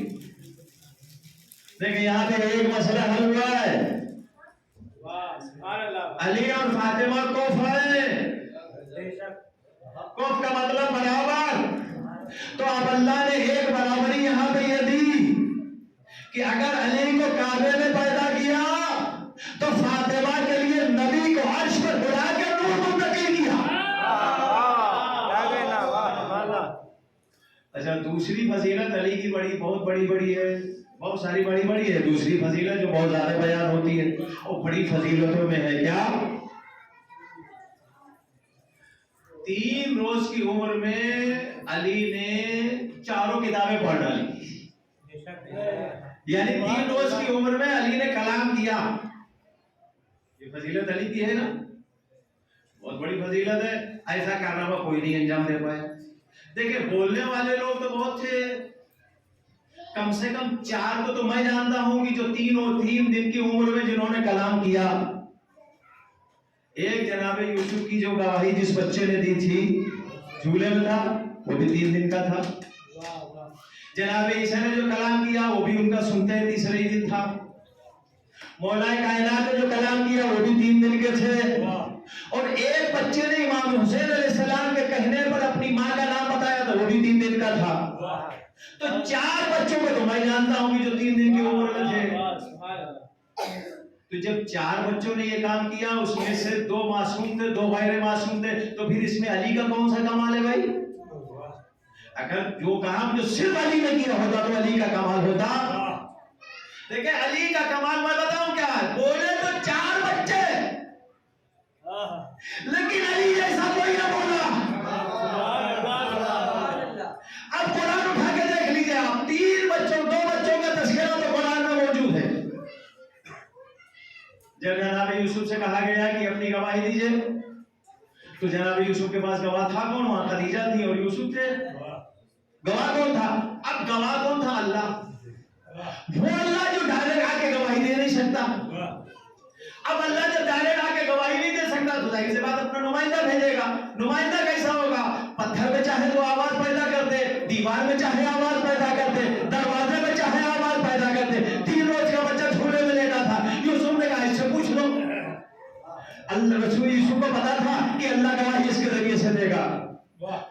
S1: دیکھیں یہاں پہ ایک مسئلہ حل ہوا ہے. علی اور فاطمہ کوف ہے. کوف کا مطلب برابر. تو اب اللہ نے ایک برابری یہاں پہ یہ دی کہ اگر علی کو کعبے میں پیدا کیا تو فاطمہ کے لیے نبی کو عرش پر بلا کے نور منتقل کیا. اچھا، دوسری فضیلت علی کی بہت بڑی ہے، بہت ساری بڑی ہے. دوسری فضیلت جو بہت زیادہ بیان ہوتی ہے، اور بڑی فضیلتوں میں ہے کیا؟ 3 روز کی عمر میں علی نے 4 کتابیں پڑھ ڈالی. یعنی 3 روز کی عمر میں علی نے کلام کیا. یہ فضیلت علی کی ہے نا، بہت بڑی فضیلت ہے. ایسا کارنامہ کوئی نہیں انجام دے پائے. دیکھیں بولنے والے لوگ تو بہت تھے، کم سے کم 4 کو تو میں جانتا ہوں کہ جو 3 دن کی عمر میں جنہوں نے کلام کیا. ایک جناب یوسف کی جو گواہی جس بچے نے دی تھی، جھولے میں تھا، وہ بھی 3 دن کا تھا. جناب عیسیٰ نے جو کلام کیا وہ بھی ان کا سنتے ہیں 3 ہی دن تھا. مولا کائنات نے جو کلام کیا وہ بھی 3 دن کے تھے. اور ایک بچے نے امام حسین علیہ السلام کے کہنے پر اپنی ماں کا نام بتایا تو وہ بھی 3 دن کا تھا. تو 4 بچوں کو تو میں جانتا ہوں کہ جو 3 دن کی عمر میں تھے. تو جب 4 بچوں نے یہ کام کیا، اس میں سے 2 معصوم تھے، 2 غیر معصوم تھے، تو پھر اس میں علی کا کون سا کمال ہے بھائی؟ اگر جو کام جو صرف علی نے کیا ہوتا تو علی کا کمال ہوتا. دیکھیں علی کا کمال میں بتاؤں کیا ہے. بولے تو 4 بچے، لیکن علی جیسا کوئی نہ بولا. اب قرآن اٹھا کے دیکھ لیجئے آپ، 3 بچوں 2 بچوں کا تذکرہ تو قرآن میں موجود ہے. جب جناب یوسف سے کہا گیا کہ اپنی گواہی دیجئے، تو جناب یوسف کے پاس گواہ تھا کون؟ وہاں خدیجہ تھی اور یوسف تھے. گواہ کون تھا؟ اب گواہ کون تھا؟ اللہ. وہ اللہ جو ڈائریکٹ آ کے گواہی دے نہیں سکتا. اب اللہ جب ڈائریکٹ آ کے گواہی نہیں دے سکتا تو ظاہر سی بات اپنا نمائندہ بھیجے گا. نمائندہ کیسا ہوگا؟ پتھر میں چاہے تو آواز پیدا کرتے، دیوار میں چاہے آواز پیدا کرتے، دروازے میں چاہے آواز پیدا کرتے. 3 روز کا بچہ جھولے میں لیٹا تھا. یوسف نے کہا اس سے پوچھ لو. اللہ رسول یوسف کو پتا تھا کہ اللہ گواہی اس کے ذریعے سے دے گا.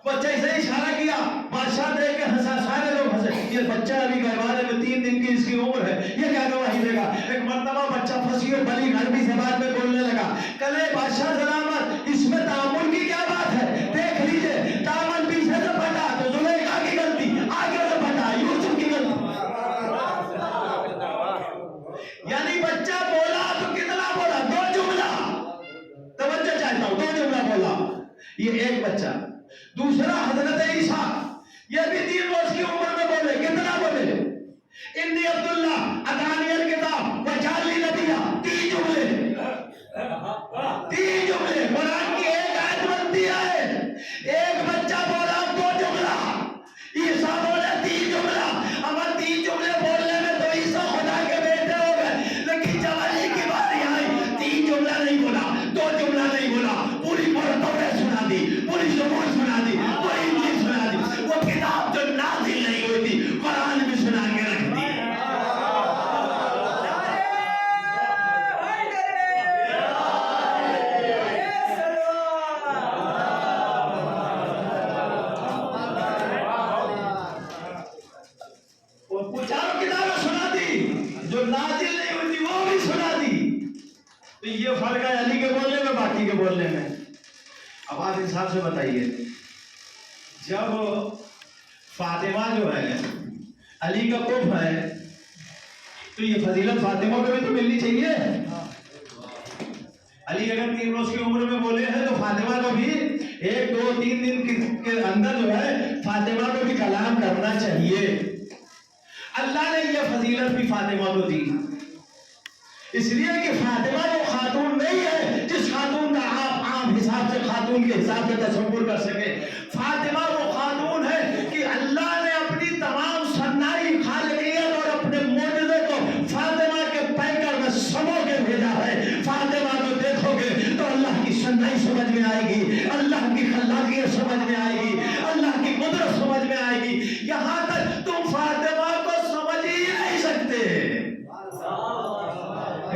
S1: بچہ اسے اشارہ کیا، بادشاہ دیکھ کے ہنسا، سارے لوگ ہنسے. یہ بچہ ابھی گہوارے میں 3 دن کی اس کی عمر ہے، یہ کیا گواہی دے گا؟ ایک مرتبہ بچہ فصیح و بلیغ عربی زبان میں بولنے لگا. کلے بادشاہ سلامت، اس میں تعامل کی کیا بات ہے؟ دیکھ لیجئے، دامن پیچھے سے پھٹا تو زلیخا کی غلطی، آگے سے پھٹا یوسف کی غلطی. یعنی بچہ بولا تو کتنا بولا؟ 2 جملہ. توجہ چاہتا ہوں، 2 جملہ بولا. یہ ایک بچہ. دوسرا حضرت عیسیٰ، یہ بھی 3 روز کی عمر میں بولے. کتنا بولے؟
S2: انی عبداللہ اتانی الکتاب وجعلنی نبیا، تین جملے قرآن کی ایک آیت بنتی ہے، ایک بچہ بولا دو جملہ، عیسیٰ بولے تین جملہ، اگر تین جملے بولنے میں تو عیسیٰ خدا کے بیٹے ہو گئے، لیکن جب علی کی باری آئی تین جملہ نہیں بولا، دو جملہ نہیں بولا، پوری توریت سنا دی، پوری زبور سنا دی، پوری انجیل سنا دی، وہ کتاب جو نازل نہیں ہوئی تھی قرآن بھی سنا کے رکھ دی۔ چاروں کتابیں سنا دی، جو نازل نہیں ہوئی تھی وہ بھی سنا دی۔ تو یہ فرق ہے علی کے بولنے میں باقی کے بولنے میں۔ اب آپ انصاف سے بتائیے، جب فاطمہ جو ہے علی کا کف ہے تو یہ فضیلت فاطمہ کو بھی تو ملنی چاہیے۔ علی اگر 3 روز کی عمر میں بولے ہیں تو فاطمہ کو بھی 1 2 3 دن کے اندر جو ہے فاطمہ کو بھی کلام کرنا چاہیے۔ اللہ نے یہ فضیلت بھی فاطمہ کو دی، اس لیے کہ فاطمہ وہ خاتون نہیں ہے جس خاتون کا آپ عام حساب سے خاتون کے حساب سے تصور کر سکے۔ فاطمہ وہ خاتون ہے کہ اللہ نے اپنی تمام صنائی خالقیت اور اپنے معجزے کو فاطمہ کے پیکر میں سمو کے بھیجا ہے۔ فاطمہ کو دیکھو گے تو اللہ کی صنائی سمجھ میں آئے گی، اللہ کی خلاقیت سمجھ میں آئے گی، اللہ کی قدرت سمجھ میں آئے گی۔ یہاں تک تم فاطمہ کو سمجھ ہی نہیں سکتے۔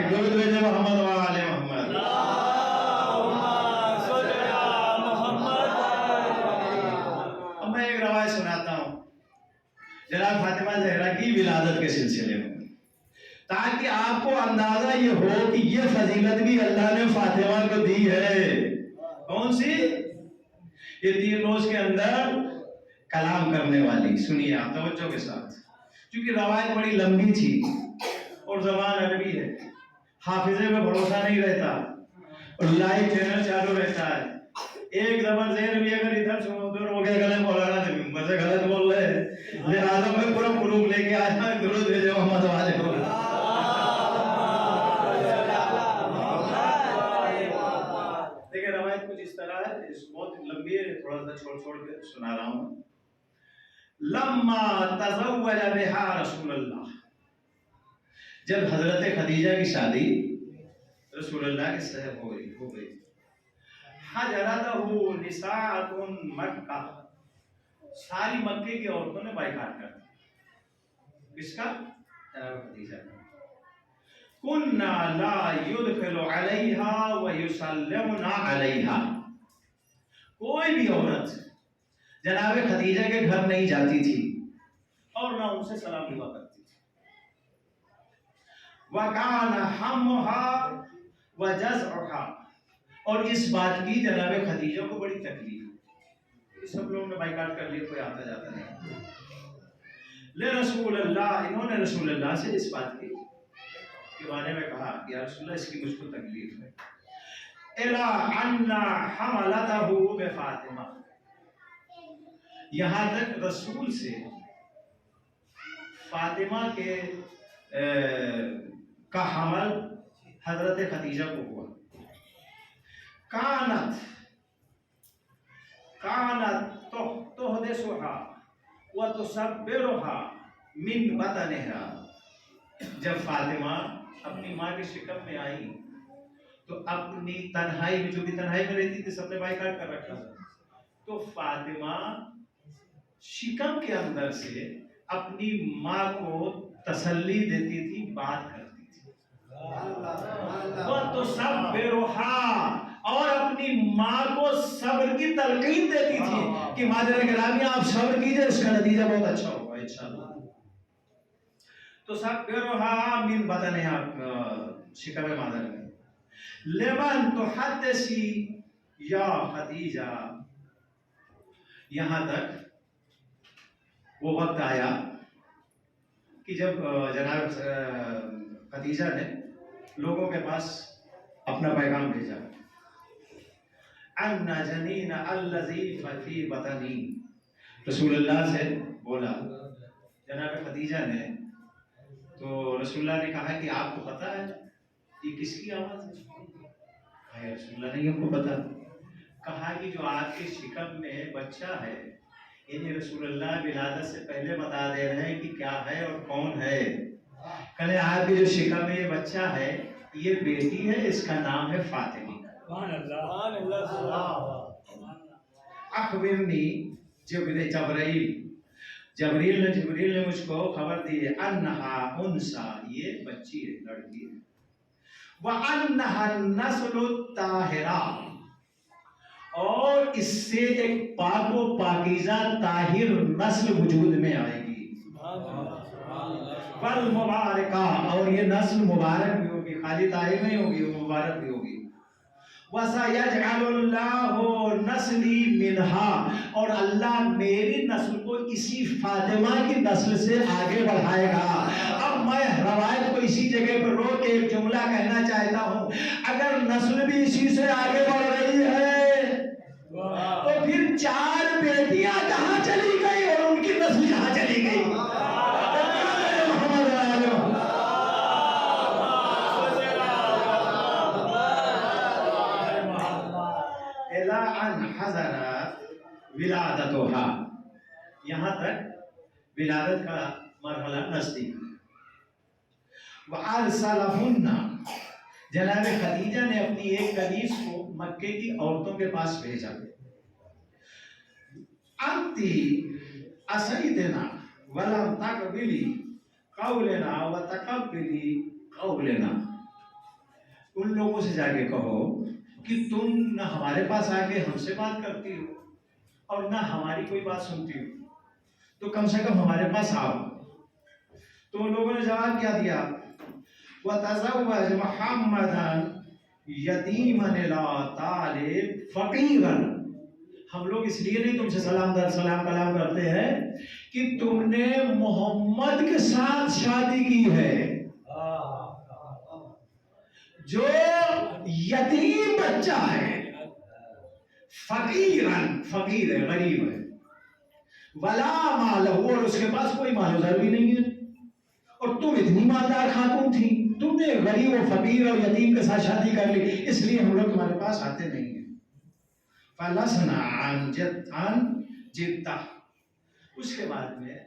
S2: درود بھیجے محمد و آل محمد۔ اب میں ایک روایت سناتا ہوں جناب فاطمہ زہرا کی ولادت کے سلسلے میں، تاکہ آپ کو اندازہ یہ ہو کہ یہ فضیلت بھی اللہ نے فاطمہ کو دی ہے۔ کون سی؟ یہ 3 روز کے اندر کلام کرنے والی۔ سنیے آپ توجہ کے ساتھ، کیونکہ روایت بڑی لمبی تھی اور زبان عربی ہے، حافظے میں بھروسہ نہیں رہتا اور لائیو چینل چالو رہتا ہے۔ ایک زبان ذہن بھی اگر ادھر سے ادھر ہو گیا غلط مولانا مجھے غلط بول رہے ہیں، لہٰذا میں پورا قلوب لے کے آیا درود بھیجے محمد والے کو۔ دیکھیں روایت کچھ اس طرح ہے، بہت لمبی ہے، تھوڑا سا چھوڑ کے سنا رہا ہوں۔ لما تزوج بها رسول اللہ، جب حضرت خدیجہ کی شادی رسول اللہ کے صاحب ہو گئی، حجرتہ نساء مکہ، ساری مکے کی عورتوں نے بائیکاٹ کر دیا۔ کس کا؟ جناب خدیجہ کا۔ کنا لا يدخل علیہا ویسلمن علیہا، کوئی بھی عورت جناب خدیجہ کے گھر نہیں جاتی تھی اور نہ ان سے سلام دعا کرتی تھی۔ وَكَانَ حَمُّهَا وَجَزْعُهَا، اور اس بات کی جناب خدیجہ کو بڑی تکلیف، یہ سب لوگوں نے بائیکاٹ کر لیا، کوئی آتا جاتا نہیں۔ لے رسول اللہ، انہوں نے رسول اللہ سے اس بات کے بارے میں کہا کہ یا رسول اللہ اس کی مجھ کو تکلیف ہے۔ إِلَىٰ أَنَّ حَمَلَتَهُ بِفَاطِمَةٍ، یہاں تک رسول سے فاطمہ کے کا حمل حضرت خدیجہ کو ہوا۔ کانت تحدثها وتصبرها من بطنها، جب فاطمہ اپنی ماں کے شکم میں آئی تو اپنی تنہائی میں، جو بھی تنہائی میں رہتی تھی سب نے بائیکاٹ کر رکھا تھا، تو فاطمہ شکم کے اندر سے اپنی ماں کو تسلی دیتی تھی، بات کرتی تھی۔ وَتُصَبِّرُهَا، اور اپنی ماں کو صبر کی تلقین دیتی تھی کہ مادر گرامی آپ صبر کیجئے، اس کا نتیجہ بہت اچھا ہوگا انشاءاللہ۔ تُصَبِّرُهَا مِن بَطْنِهَا، شکم مادر میں۔ لمن تحدثی یا خدیجہ، یہاں تک وہ وقت آیا کہ جب جناب خدیجہ نے لوگوں کے پاس اپنا پیغام بھیجا، ان جنین الذی فی بطنی، رسول اللہ سے بولا جناب خدیجہ نے
S1: تو رسول اللہ نے کہا کہ آپ کو پتا ہے یہ کس کی آواز ہے؟ رسول اللہ نے آپ کو پتا؟ کہا کہ جو آپ کے شکم میں بچہ ہے، یعنی رسول اللہ ولادت سے پہلے بتا دے رہے ہیں کہ کیا ہے اور کون ہے۔ کہنے آپ کے جو شکم میں یہ بچہ ہے یہ بیٹی ہے، اس کا نام ہے فاطمہ۔ اخبرنی جبریل نے مجھ کو خبر دی انہا انسا، یہ بچی ہے، لڑکی ہے، وانہا النسل الطاہرہ، اور اس سے ایک پاک و پاکیزہ طاہر نسل وجود میں آئے گی، والمبارکہ، اور یہ نسل مبارک بھی ہوگی، خالی طاہر نہیں ہوگی، وہ مبارک بھی ہوگی، وَسَيَجْعَلُ اللَّهُ نَسْلِي مِنْهَا، اور اللہ میری نسل کو اسی فاطمہ کی نسل سے آگے بڑھائے گا۔ اب میں روایت کو اسی جگہ پر روک کے ایک جملہ کہنا چاہتا ہوں، اگر نسل بھی اسی سے آگے بڑھ رہی ہے تو پھر 4 بیٹیاں کہاں چلی گئی اور ان کی نسل کہاں چلی گئی؟ ولادتها، یہاں تک ولادت کا مرحلہ نزدیک ہے۔ وَأَرْسَلَهُنَّ، جناب خدیجہ نے اپنی ایک کنیز کو مکے کی عورتوں کے پاس بھیجا، انتی اسیدنا ولم تقبلی قولنا وتقبلی قولنا، ان لوگوں سے جا کے کہو کہ تم نہ ہمارے پاس آ کے ہم سے بات کرتی ہو اور نہ ہماری کوئی بات سنتی ہو، تو کم سے کم ہمارے پاس آؤ۔ تو ان لوگوں نے جواب کیا دیا، وَتَزَوَّجْ مُحَمَّدًا يَتِيمًا لَا طَالِبْ فَقِيرًا، ہم لوگ اس لیے نہیں تم سے سلام کلام کرتے ہیں کہ تم نے محمد کے ساتھ شادی کی ہے جو یتیم بچہ ہے، فقیرن، فقیر ہے، غریب ہے، ولا مال، اور اس کے پاس کوئی مال و زر بھی نہیں ہے، اور تم اتنی مالدار خاتون تھی، تم نے غریب و فقیر اور یتیم کے ساتھ شادی کر لی، اس لیے ہم لوگ تمہارے پاس آتے نہیں ہیں۔ فلسنا عن جدہ، اس کے بعد میں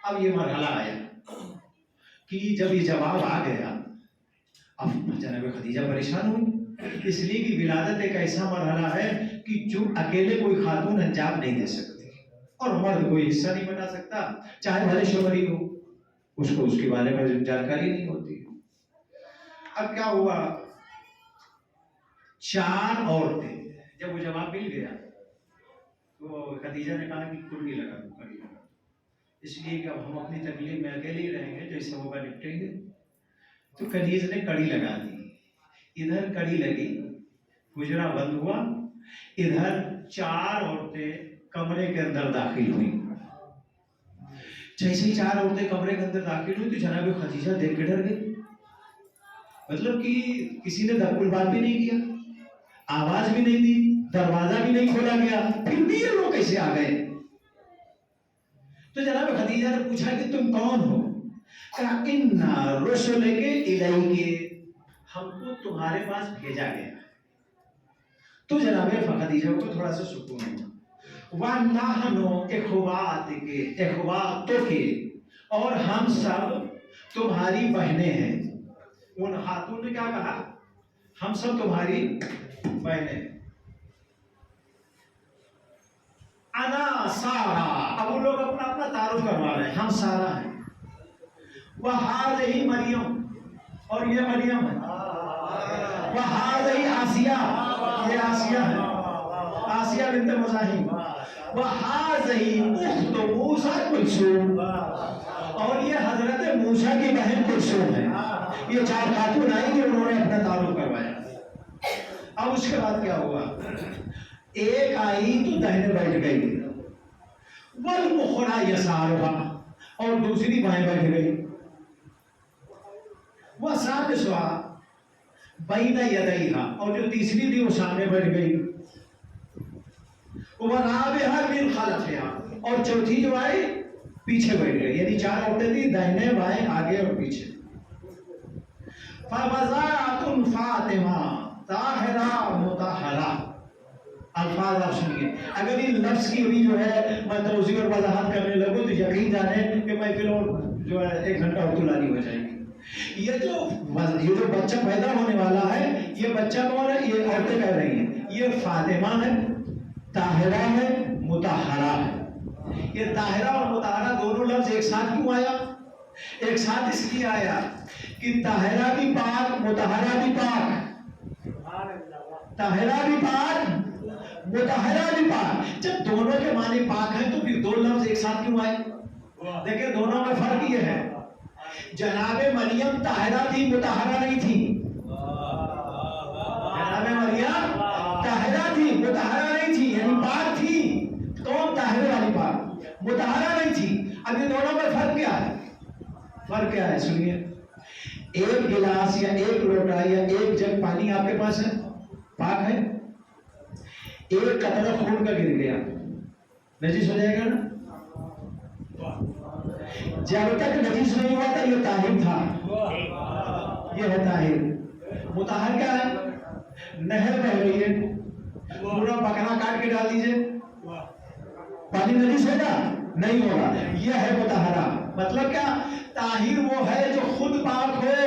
S1: اب یہ مرحلہ آیا کہ جب یہ جواب آ گیا، اب جناب خدیجہ پریشان ہوئی، اس لیے کہ ولادت ایک ایسا مرحلہ ہے کہ جو اکیلے کوئی خاتون انجام نہیں دے سکتی اور مرد کوئی حصہ نہیں بنا سکتا، چاہے بھلے شوہر ہی ہو، اس کو اس کے بارے میں جانکاری نہیں ہوتی۔ اب کیا ہوا، 4 عورتیں، جب وہ جواب مل گیا تو خدیجہ نے کہا کہ کڑی لگا دو، کڑی لگا دو، اس لیے کہ اب ہم اپنی تکلیف میں اکیلے ہی رہیں گے، جیسے ہوگا نپٹیں گے۔ تو خدیجہ نے کڑی لگا دی، ادھر کڑی لگی، حجرہ بند ہوا، ادھر 4 عورتیں کمرے کے اندر داخل ہوئیں۔ جیسے ہی 4 عورتیں کمرے کے اندر داخل ہوئی تو جناب خدیجہ دیکھ کے ڈر گئی، مطلب کہ کسی نے دخل الباب بھی نہیں کیا، آواز بھی نہیں دی، دروازہ بھی نہیں کھولا گیا، پھر بھی یہ لوگ کیسے آ گئے؟ تو جناب خدیجہ نے پوچھا کہ تم کون ہو؟ کہا اِنَّا رُسُلِكَ إِلَيْكِ، ہم کو تمہارے پاس بھیجا گیا۔ تو جناب خدیجہ کو تھوڑا سا سکون ہوا، وَنَحْنُ إِخْوَاتِكَ إِخْوَاتُكَ، اور ہم سب تمہاری بہنیں ہیں۔ ان خاتون نے کیا کہا، ہم سب تمہاری بہنیں۔ انا سارا، اب وہ لوگ اپنا اپنا تعارف کروا رہے ہیں، ہم سارا ہیں، وہذہ مریم، اور یہ مریم ہے، وہذہ آسیہ، یہ آسیہ ہے، آسیہ بنت مزاحم، وہذہ اخت موسیٰ کلثوم، اور یہ حضرت موسیٰ کی بہن کلثوم ہے۔ یہ 4 خاتون آئی کہ انہوں نے اپنا تعارف کروایا۔ اب اس کے بعد کیا ہوا، ایک آئی تو دہنے بیٹھ گئی، والأخرى يسارها، اور دوسری بائیں بیٹھ گئی، وَسَادِسُهَا بَيْنَ يَدَيْهَا، اور جو تیسری تھی وہ سامنے بیٹھ گئی، وَرَابِعَهَا مِنْ خَلْفِهَا، اور چوتھی جو آئی پیچھے بیٹھ گئی، یعنی 4 عورتیں تھی، داہنے بائیں آگے اور پیچھے۔ فَبَزَاعَةٌ فَاطِمَہ طاہرہ مطہرہ. الفاظ آپ سنیے. اگر ان لفظ کی بھی جو ہے میں توضیح اور وضاحت کرنے لگوں تو یقین جانے کہ میں پھر اور جو ہے 1 گھنٹہ اور طولانی ہو جائے گی. یہ جو بچہ پیدا ہونے والا ہے یہ بچہ کون ہے؟ یہ عورتیں کہہ رہی ہیں یہ فاطمہ ہے، طاہرہ ہے، مطہرہ ہے. یہ طاہرہ اور مطہرہ دونوں لفظ ایک ساتھ کیوں آیا؟ ایک ساتھ اس لیے آیا کہ طاہرہ بھی پاک، مطہرہ بھی پاک. طاہرہ بھی پاک، مطہرہ بھی پاک. جب دونوں کے معنی پاک ہیں تو پھر 2 لفظ ایک ساتھ کیوں آئے؟ دیکھیں دونوں میں فرق یہ ہے، جناب مریم طاہرہ تھی، مطہرہ نہیں تھی. جناب مریم طاہرہ تھی، مطہرہ نہیں تھی، یعنی پاک تھی. کون؟ طاہرہ والی پاک، مطہرہ نہیں تھی. اب یہ دونوں میں فرق کیا ہے؟ فرق کیا ہے سنیے. ایک گلاس یا ایک لوٹا یا ایک جگ پانی آپ کے پاس ہے، پاک ہے. ایک قطرہ خون کا گر گیا، نجس ہو جائے گا نا؟ جب تک نجس نہیں ہوا تھا یہ طاہر تھا، یہ ہے طاہر. مطہر کیا ہے؟ نہر بہ رہی ہے، پورا بکرا کاٹ کے ڈال دیجئے، پانی نجس ہوگا؟ نہیں ہوگا. یہ ہے مطہرہ. مطلب کیا؟ طاہر وہ ہے جو خود پاک ہو،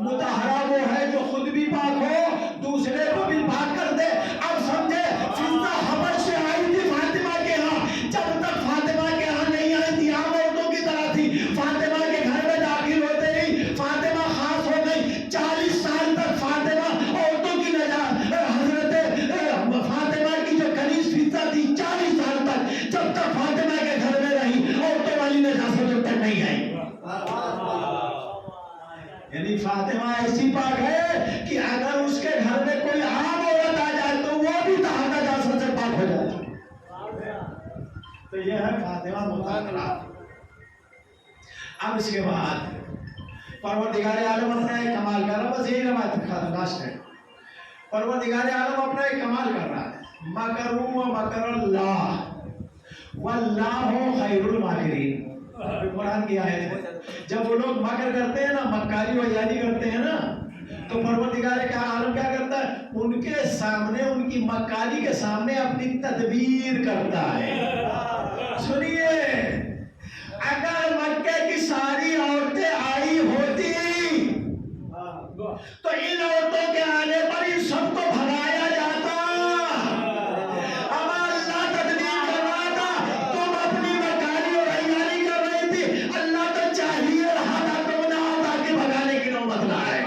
S1: مطہرہ وہ ہے جو خود بھی پاک ہو، دوسرے کو بھی پاک کر دے. اب سمجھے فضہ حبش سے آئی تھی فاطمہ کے ہاں، جب تک فاطمہ کے ہاں نہیں آئی تھی عام عورتوں کی طرح تھی. فاطمہ کے گھر میں داخل ہوتے ہی فاطمہ خاص ہو گئی. 40 سال تک فاطمہ عورتوں کی نجات، حضرت فاطمہ کی جو کنیز فضہ تھی 40 سال تک، جب تک فاطمہ کے گھر میں رہی عورتوں والی نجاست جب تک نہیں آئی. یعنی فاطمہ ایسی پاک ہے کہ اگر اس کے گھر میں کوئی عام عورت آ جائے تو وہ بھی طہارت نجاست سے پاک ہو جائے. تو یہ ہے فاطمہ مطہرہ. اب اس کے بعد پروردگار عالم اپنا ایک کمال کر رہا ہے. بس یہی روایت لاسٹ ہے. پروردگار عالم اپنا ایک کمال کر رہا ہے. مکروا ومکر اللہ واللہ خیر الماکرین. قرآن کی آیت ہے. جب وہ لوگ مکر کرتے ہیں نا، مکاری و عیاری کرتے ہیں نا، تو پروردگار کا عالم کیا کرتا ہے؟ ان کے سامنے، ان کی مکاری کے سامنے اپنی تدبیر کرتا ہے. سنیے، اگر مکے کی ساری عورتیں آئی ہوتی تو ان عورتوں کے آنے پر ان سب کو بھگایا جاتا. اب اللہ تدبیر کر رہا تھا، تم اپنی مکاری اور عیاری کر رہی تھی. اللہ تو چاہیے رہا تھا تم نہ آتا کہ بھگانے کی نوبت نہ آئے.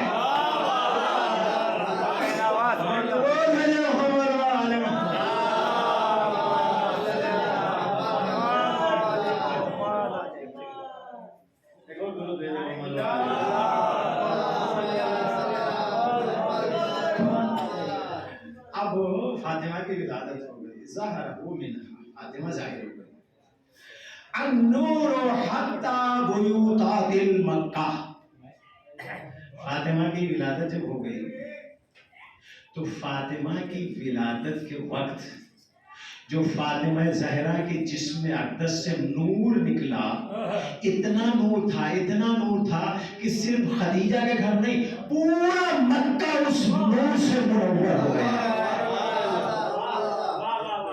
S1: اب فاطمہ کی ولادت ہو گئی. ظاہر منہا، فاطمہ ظاہر ہو گئی. النور حتی بیوتات مکہ. فاطمہ کی ولادت جب ہو گئی تو فاطمہ کی ولادت کے وقت جو فاطمہ زہرا کے جسم اقدس سے نور نکلا، اتنا نور تھا، اتنا نور تھا کہ صرف خدیجہ کے گھر نہیں، پورا مکہ اس نور سے منور ہو گیا.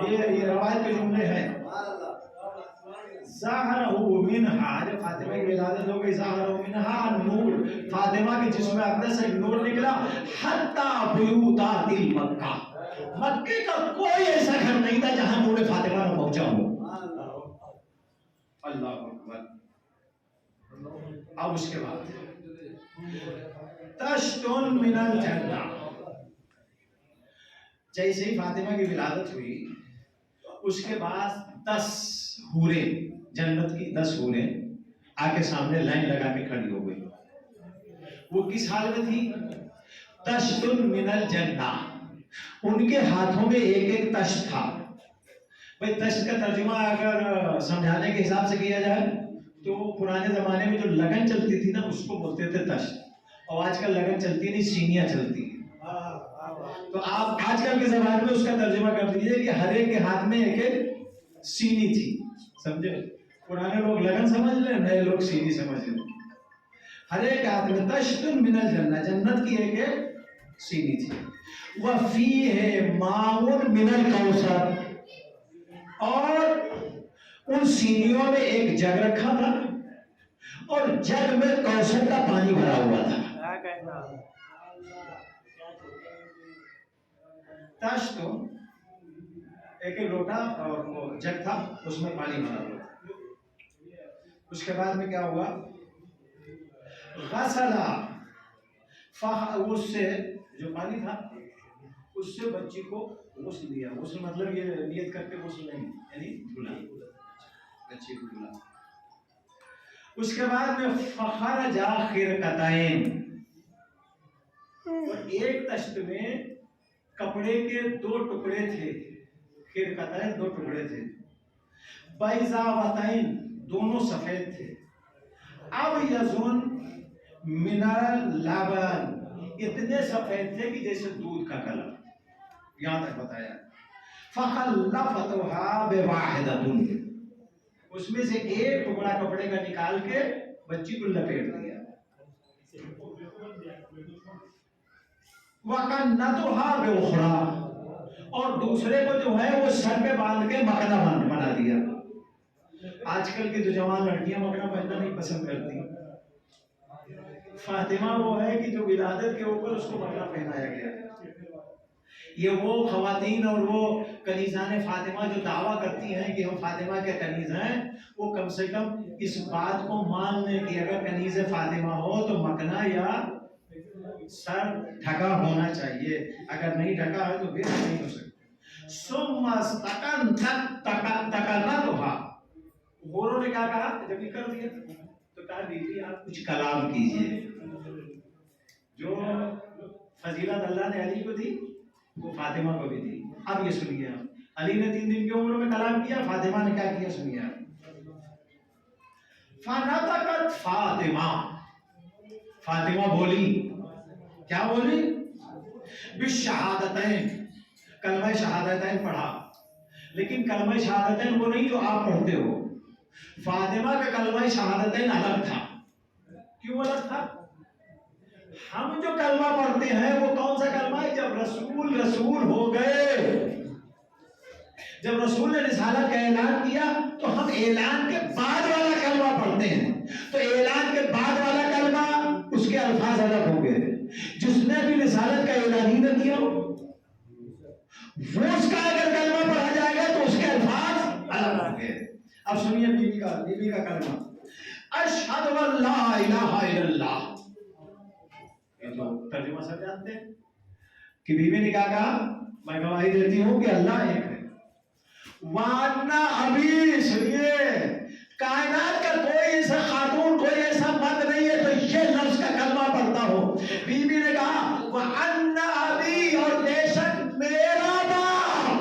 S1: یہ روایت کے جملے ہیں. ظاہرہ منہا، جب فاطمہ کی ولادت ہو گئی، ظاہرہ منہا نور، فاطمہ کے جسم اقدس سے نور نکلا. حتی بیوتات مکہ، مکے کا کوئی ایسا گھر نہیں تھا جہاں نور فاطمہ نہ پہنچا ہو. اللہ اکبر. اب اس کے بعد تشتن من الجنہ. جیسے ہی فاطمہ کی ولادت ہوئی اس کے بعد 10 حوریں، جنت کی 10 حوریں آ کے سامنے لائن لگا کے کھڑی ہو گئی. وہ کس حال میں تھی؟ تشتن من الجنہ. ان کے ہاتھوں میں ایک ایک تشت تھا. بھئی تشت کا ترجمہ اگر سمجھانے کے حساب سے کیا جائے تو پرانے زمانے میں جو لگن چلتی تھی نا اس کو بولتے تھے تشت. اور آج کل لگن چلتی نہیں، سینیاں چلتی ہیں. تو آپ آج کل کے زمانے میں اس کا ترجمہ کر دیجئے کہ ہر ایک کے ہاتھ میں ایک ایک سینی تھی. سمجھے؟ پرانے لوگ لگن سمجھ لیں، نئے لوگ سینی سمجھ لیں. ہر ایک آدمی تشتن من الجنہ، جنت کی ایک ایک سینی تھی، وفیہ ماؤن من الکوثر، اور ان سینیوں میں ایک جگ رکھا تھا اور جگ میں کوثر کا پانی بھرا ہوا تھا۔ تشت ایک لوٹا اور وہ جگ تھا، اس میں پانی بھرا ہوا تھا۔ اس کے بعد میں کیا ہوا، غسلا، اس سے جو پانی تھا اس سے بچی کو غسل دیا۔ غسل مطلب یہ نیت کر کے غسل نہیں، یعنی دھلا، بچی کو دھلا۔ اس کے بعد میں فخرج خرقتین، اور ایک تشت میں کپڑے کے 2 ٹکڑے تھے، خرقتین 2 ٹکڑے تھے، بیضاوتین دونوں سفید تھے، ابیض من اللبن اتنے سفید تھے کہ جیسے دودھ کا کلر، یہاں تک بتایا۔ فخلفتها بواحدۃ، اس میں سے ایک ٹکڑا کپڑے کا نکال کے بچی کو لپیٹ دیا۔ وَقَنَّتُهَا بِأُخْرَى، اور دوسرے کو جو ہے وہ سر پہ باندھ کے مکنا بنا دیا۔ آج کل کی تو جوان لڑکیاں مکنا پہننا نہیں پسند کرتی۔ فاطمہ وہ ہے کہ جو ولادت کے اوپر اس کو مکنا پہنایا گیا۔ یہ وہ خواتین اور وہ کنیزان فاطمہ جو دعویٰ کرتی ہیں کہ ہم فاطمہ کے کنیز ہیں، وہ کم سے کم اس بات کو مان لیں کہ اگر کنیز فاطمہ ہو تو مکنا یا سر ڈھکا ہونا چاہیے، اگر نہیں ڈھکا ہے تو پھر نہیں ہو سکتا۔ ثم تقنتها، غوروں نے کیا کہا جب یہ کر دیا تو کہا بیوی آپ کچھ کلام کیجئے۔ جو فضیلت اللہ نے علی کو دی وہ فاطمہ کو بھی دی۔ اب یہ سنیے آپ، علی نے 3 دن کی عمر میں کلام کیا، فاطمہ نے کیا کیا سنیے آپ۔ فنطقت فاطمہ، فاطمہ بولی، کیا بولی؟ بالشہادتین، کلمہ شہادتین پڑھا، لیکن کلمہ شہادتین وہ نہیں جو آپ پڑھتے ہو۔ فاطمہ کا کلمہ شہادتین الگ تھا۔ کیوں الگ تھا؟ ہم جو کلمہ پڑھتے ہیں وہ کون سا کلمہ ہے؟ جب رسول ہو گئے، جب رسول نے رسالت کا اعلان کیا تو ہم اعلان کے بعد والا کلمہ پڑھتے ہیں، تو اعلان کے بعد والا کلمہ اس کے الفاظ الگ ہوں گے۔ جس نے بھی رسالت کا اعلان ہی نہ کیا وہ اس کا اگر کلمہ پڑھا جائے گا تو اس کے الفاظ الگ ہوں گے۔ اب سنیے بیوی کا کلمہ، اشہد ان لا الہ الا اللہ، یہ تو ترجمہ سب جانتے ہیں کہ بیوی نے کیا کہا، میں گواہی دیتی ہوں کہ اللہ ایک ہے۔ وانا ابھی، سنیے، کائنات کا کوئی ایسا خاتون، کوئی ایسا مرد نہیں ہے تو یہ لفظ کا کلمہ پڑھتا ہو۔ بیوی نے کہا وانا ابھی، اور بے شک میرا باپ۔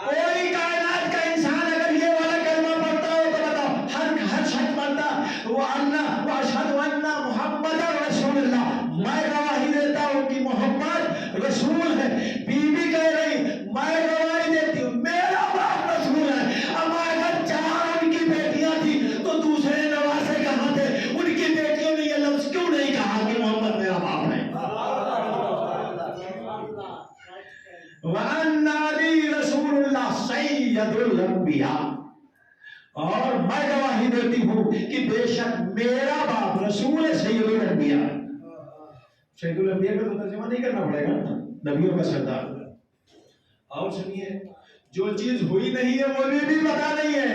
S1: کوئی کائنات کا انسان اگر یہ والا کلمہ پڑھتا ہو تو بتاؤ، ہر شخص پڑھتا وانا واشہد ان محمد رسول اللہ، میں گواہی دیتا ہوں کہ محمد رسول ہے۔ بیوی کہہ رہی میں گواہی دیتی ہوں میرا باپ رسول ہے۔ اب اگر 4 ان کی بیٹیاں تھی تو دوسرے نواسے کہاں تھے؟ ان کی بیٹیوں نے یہ لفظ کیوں نہیں کہا کہ محمد میرا باپ ہے؟ وَأَنَّ عَلِي رَسُولُ اللَّهِ سَيِّدُ الْأَنبِيَاءِ، اور میں گواہی دیتی ہوں کہ بے شک میرا باپ رسول ہے، سید الانبیاء۔ سید الانبیاء کا تو ترجمہ نہیں کرنا پڑے گا، نبیوں کا سردار۔ اور سنیے، جو چیز ہوئی نہیں ہے وہ بھی پتا نہیں ہے،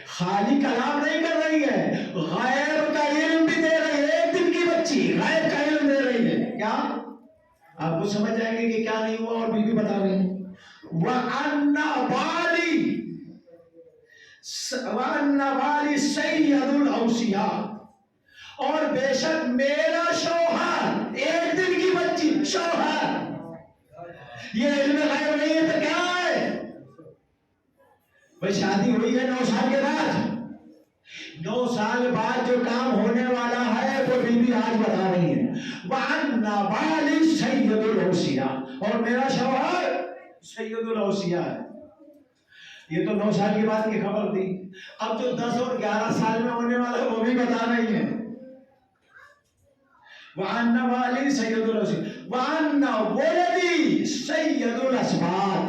S1: خالی کلام نہیں کر رہی ہے، غیب کا علم بھی دے رہی ہے۔ ایک دن کی بچی غیب کا علم دے رہی ہے، کیا آپ کو سمجھ جائیں گے کہ کیا نہیں ہوا، اور بیوی بتا رہی ہے۔ وَأَنَّ بَالِي سَيِّدُ الْأَوْصِيَاءِ، اور بے شک میرا شوہر، ایک دن کی بچی شوہر، یہ علم غیب نہیں ہے تو کیا ہے؟ بھئی شادی ہوئی ہے 9 سال کے بعد، 9 سال بعد جو کام ہونے والا ہے وہ بیوی آج بتا رہی ہے۔ وَأَنَّ بَالِي سَيِّدُ الْأَوْصِيَاءِ، اور میرا شوہر سید الاوصیاء ہے۔
S2: یہ تو 9 سال کے بعد کی خبر تھی. اب جو 10 اور 11 سال میں ہونے والا وہ بھی بتا رہی ہیں. وَأَنَّ وَالِي سَيِّدُ الْأَسْبَاطِ وَأَنَّ وَلَدِي سَيِّدُ الْأَسْبَاطِ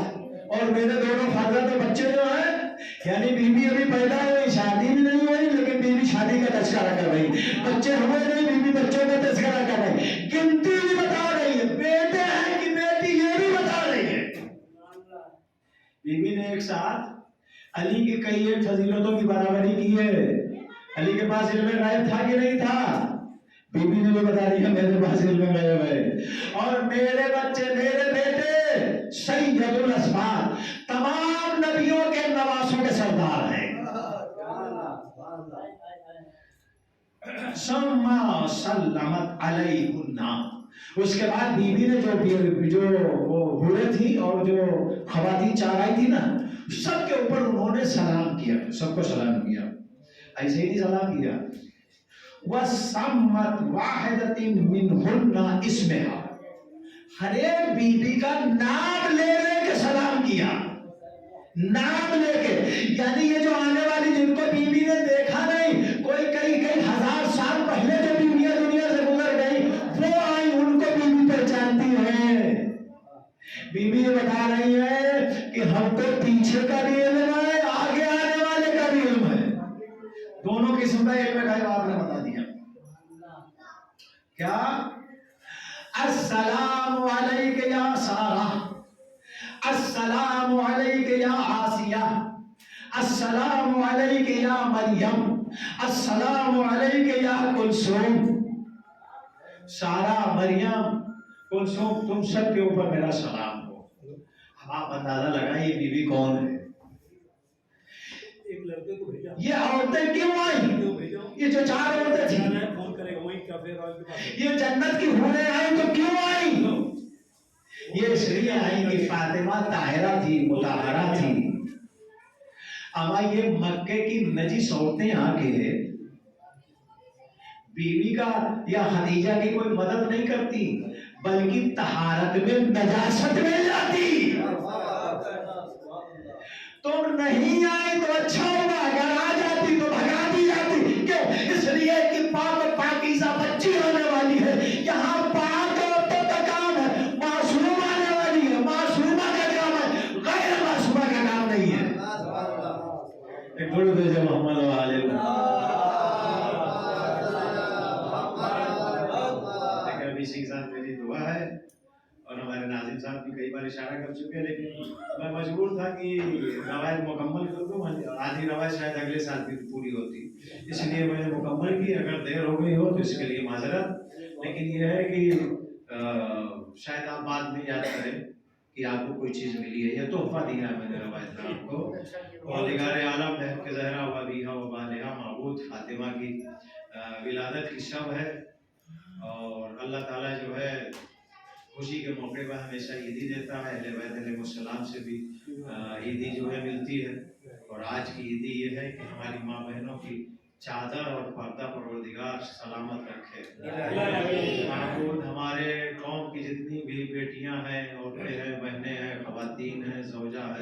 S2: اور میرے دونوں فرزند بچے جو ہیں یعنی بیوی ابھی پیدا ہوئی شادی بھی نہیں ہوئی لیکن بیوی شادی کا تذکرہ کر رہی, بچے ہوئے نہیں بیوی بچوں کا تذکرہ کر رہی, گنتی بھی بتا رہی ہے, بیٹے ہیں کہ بیٹی یہ بھی بتا رہی ہے. بیوی نے ایک ساتھ علی کی کئی ایک فضیلتوں کی برابری کی ہے. علی کے پاس علم غیب تھا کہ نہیں تھا؟ بیوی نے بھی بتا دیا میرے پاس علم غیب ہے. اور میرے بچے میرے بیٹے سید الاسباط تمام نبیوں کے نواسوں کے سردار ہیں. ثم سلمت علیہن اس کے بعد بیوی نے جو وہ بوڑھے تھی اور جو خواتین چار آئی تھی نا سب کے اوپر انہوں نے سلام کیا, سب کو سلام کیا. ایسے ہی نہیں سلام کیا. وَسَمَّتْ وَاحِدَةٍ مِّنْهُنَّ اسْمِهَا ہر ایک بیوی کا نام لے لے کے سلام کیا, نام لے کے. یعنی یہ جو آنے والی جن کو بیوی نے دیکھا نہیں, کوئی کئی ہزار سال پہلے جو بیویاں دنیا سے گزر گئی وہ آئی, ان کو بیوی پہچانتی ہے. بیوی یہ بتا رہی ہے کہ ہم کو پیچھے کا بھی علم ہے آگے آنے والے کا بھی علم ہے, دونوں قسم کا علم غیب آپ نے بتا دیا. کیا السلام علیک یا سارہ, السلام علیک یا آسیہ, السلام علیک یا مریم, السلام علیک یا کلثوم. سارہ, مریم, کلثوم تم سب کے اوپر میرا سلام ہو. اب آپ اندازہ لگائیں یہ بیوی کون ہے.
S3: ایک لڑکے کو بھیجا.
S2: یہ عورتیں کیوں آئیں؟ یہ جو 4 عورتیں تھیں
S3: فون کرے گا وہیں کافی
S2: یہ جنت کی حوریں آئیں تو کیوں آئیں؟ یہ اس لیے آئیں کہ فاطمہ طاہرہ تھی, مطہرہ تھی. اما یہ مکے کی نجس عورتیں آ کے بیوی کا یا خدیجہ کی کوئی مدد نہیں کرتی بلکہ طہارت میں نجاست مل جاتی. تم نہیں آئی تو اچھا ہوگا, اگر آ جاتی تو بھگا دی جاتی. کیوں؟ اس لیے کہ پاک و پاکیزہ بچی ہونے والی ہے. یہاں پاک عورتوں کا کام ہے, معصوم آنے والی ہے, معصومہ کا کام ہے, غیر معصومہ کا کام نہیں ہے. ایک بڑے بھیجے محمد علیہ کے ساتھ میری دعا ہے اور ہمارے ناظم صاحب بھی کئی بار اشارہ کر چکے ہیں لیکن میں مجبور تھا کہ روایت مکمل کر دوں. آدھی روایت شاید اگلے سال بھی پوری ہوتی, اس لیے میں نے مکمل کی. اگر دیر ہو گئی ہو تو اس کے لیے معذرت, لیکن یہ ہے کہ شاید آپ بعد میں یاد کریں کہ آپ کو کوئی چیز ملی ہے یا تحفہ دیا ہے میں نے روایت کا آپ کو. اور نگار عالم ہے کہ زہرا و بیہا و بالہا معبود فاطمہ کی ولادت کی شب ہے اور اللہ تعالیٰ جو ہے خوشی کے موقع پر ہمیشہ عیدی دیتا ہے. اہل بیت علیہ السلام سے بھی عیدی جو ہے ملتی ہے اور آج کی عیدی یہ ہے کہ ہماری ماں بہنوں کی چادر اور پردہ پروردگار سلامت رکھے. معبود ہمارے قوم کی جتنی بھی بیٹیاں ہیں, عورتیں ہیں, بہنیں ہیں, خواتین ہیں, زوجہ ہے,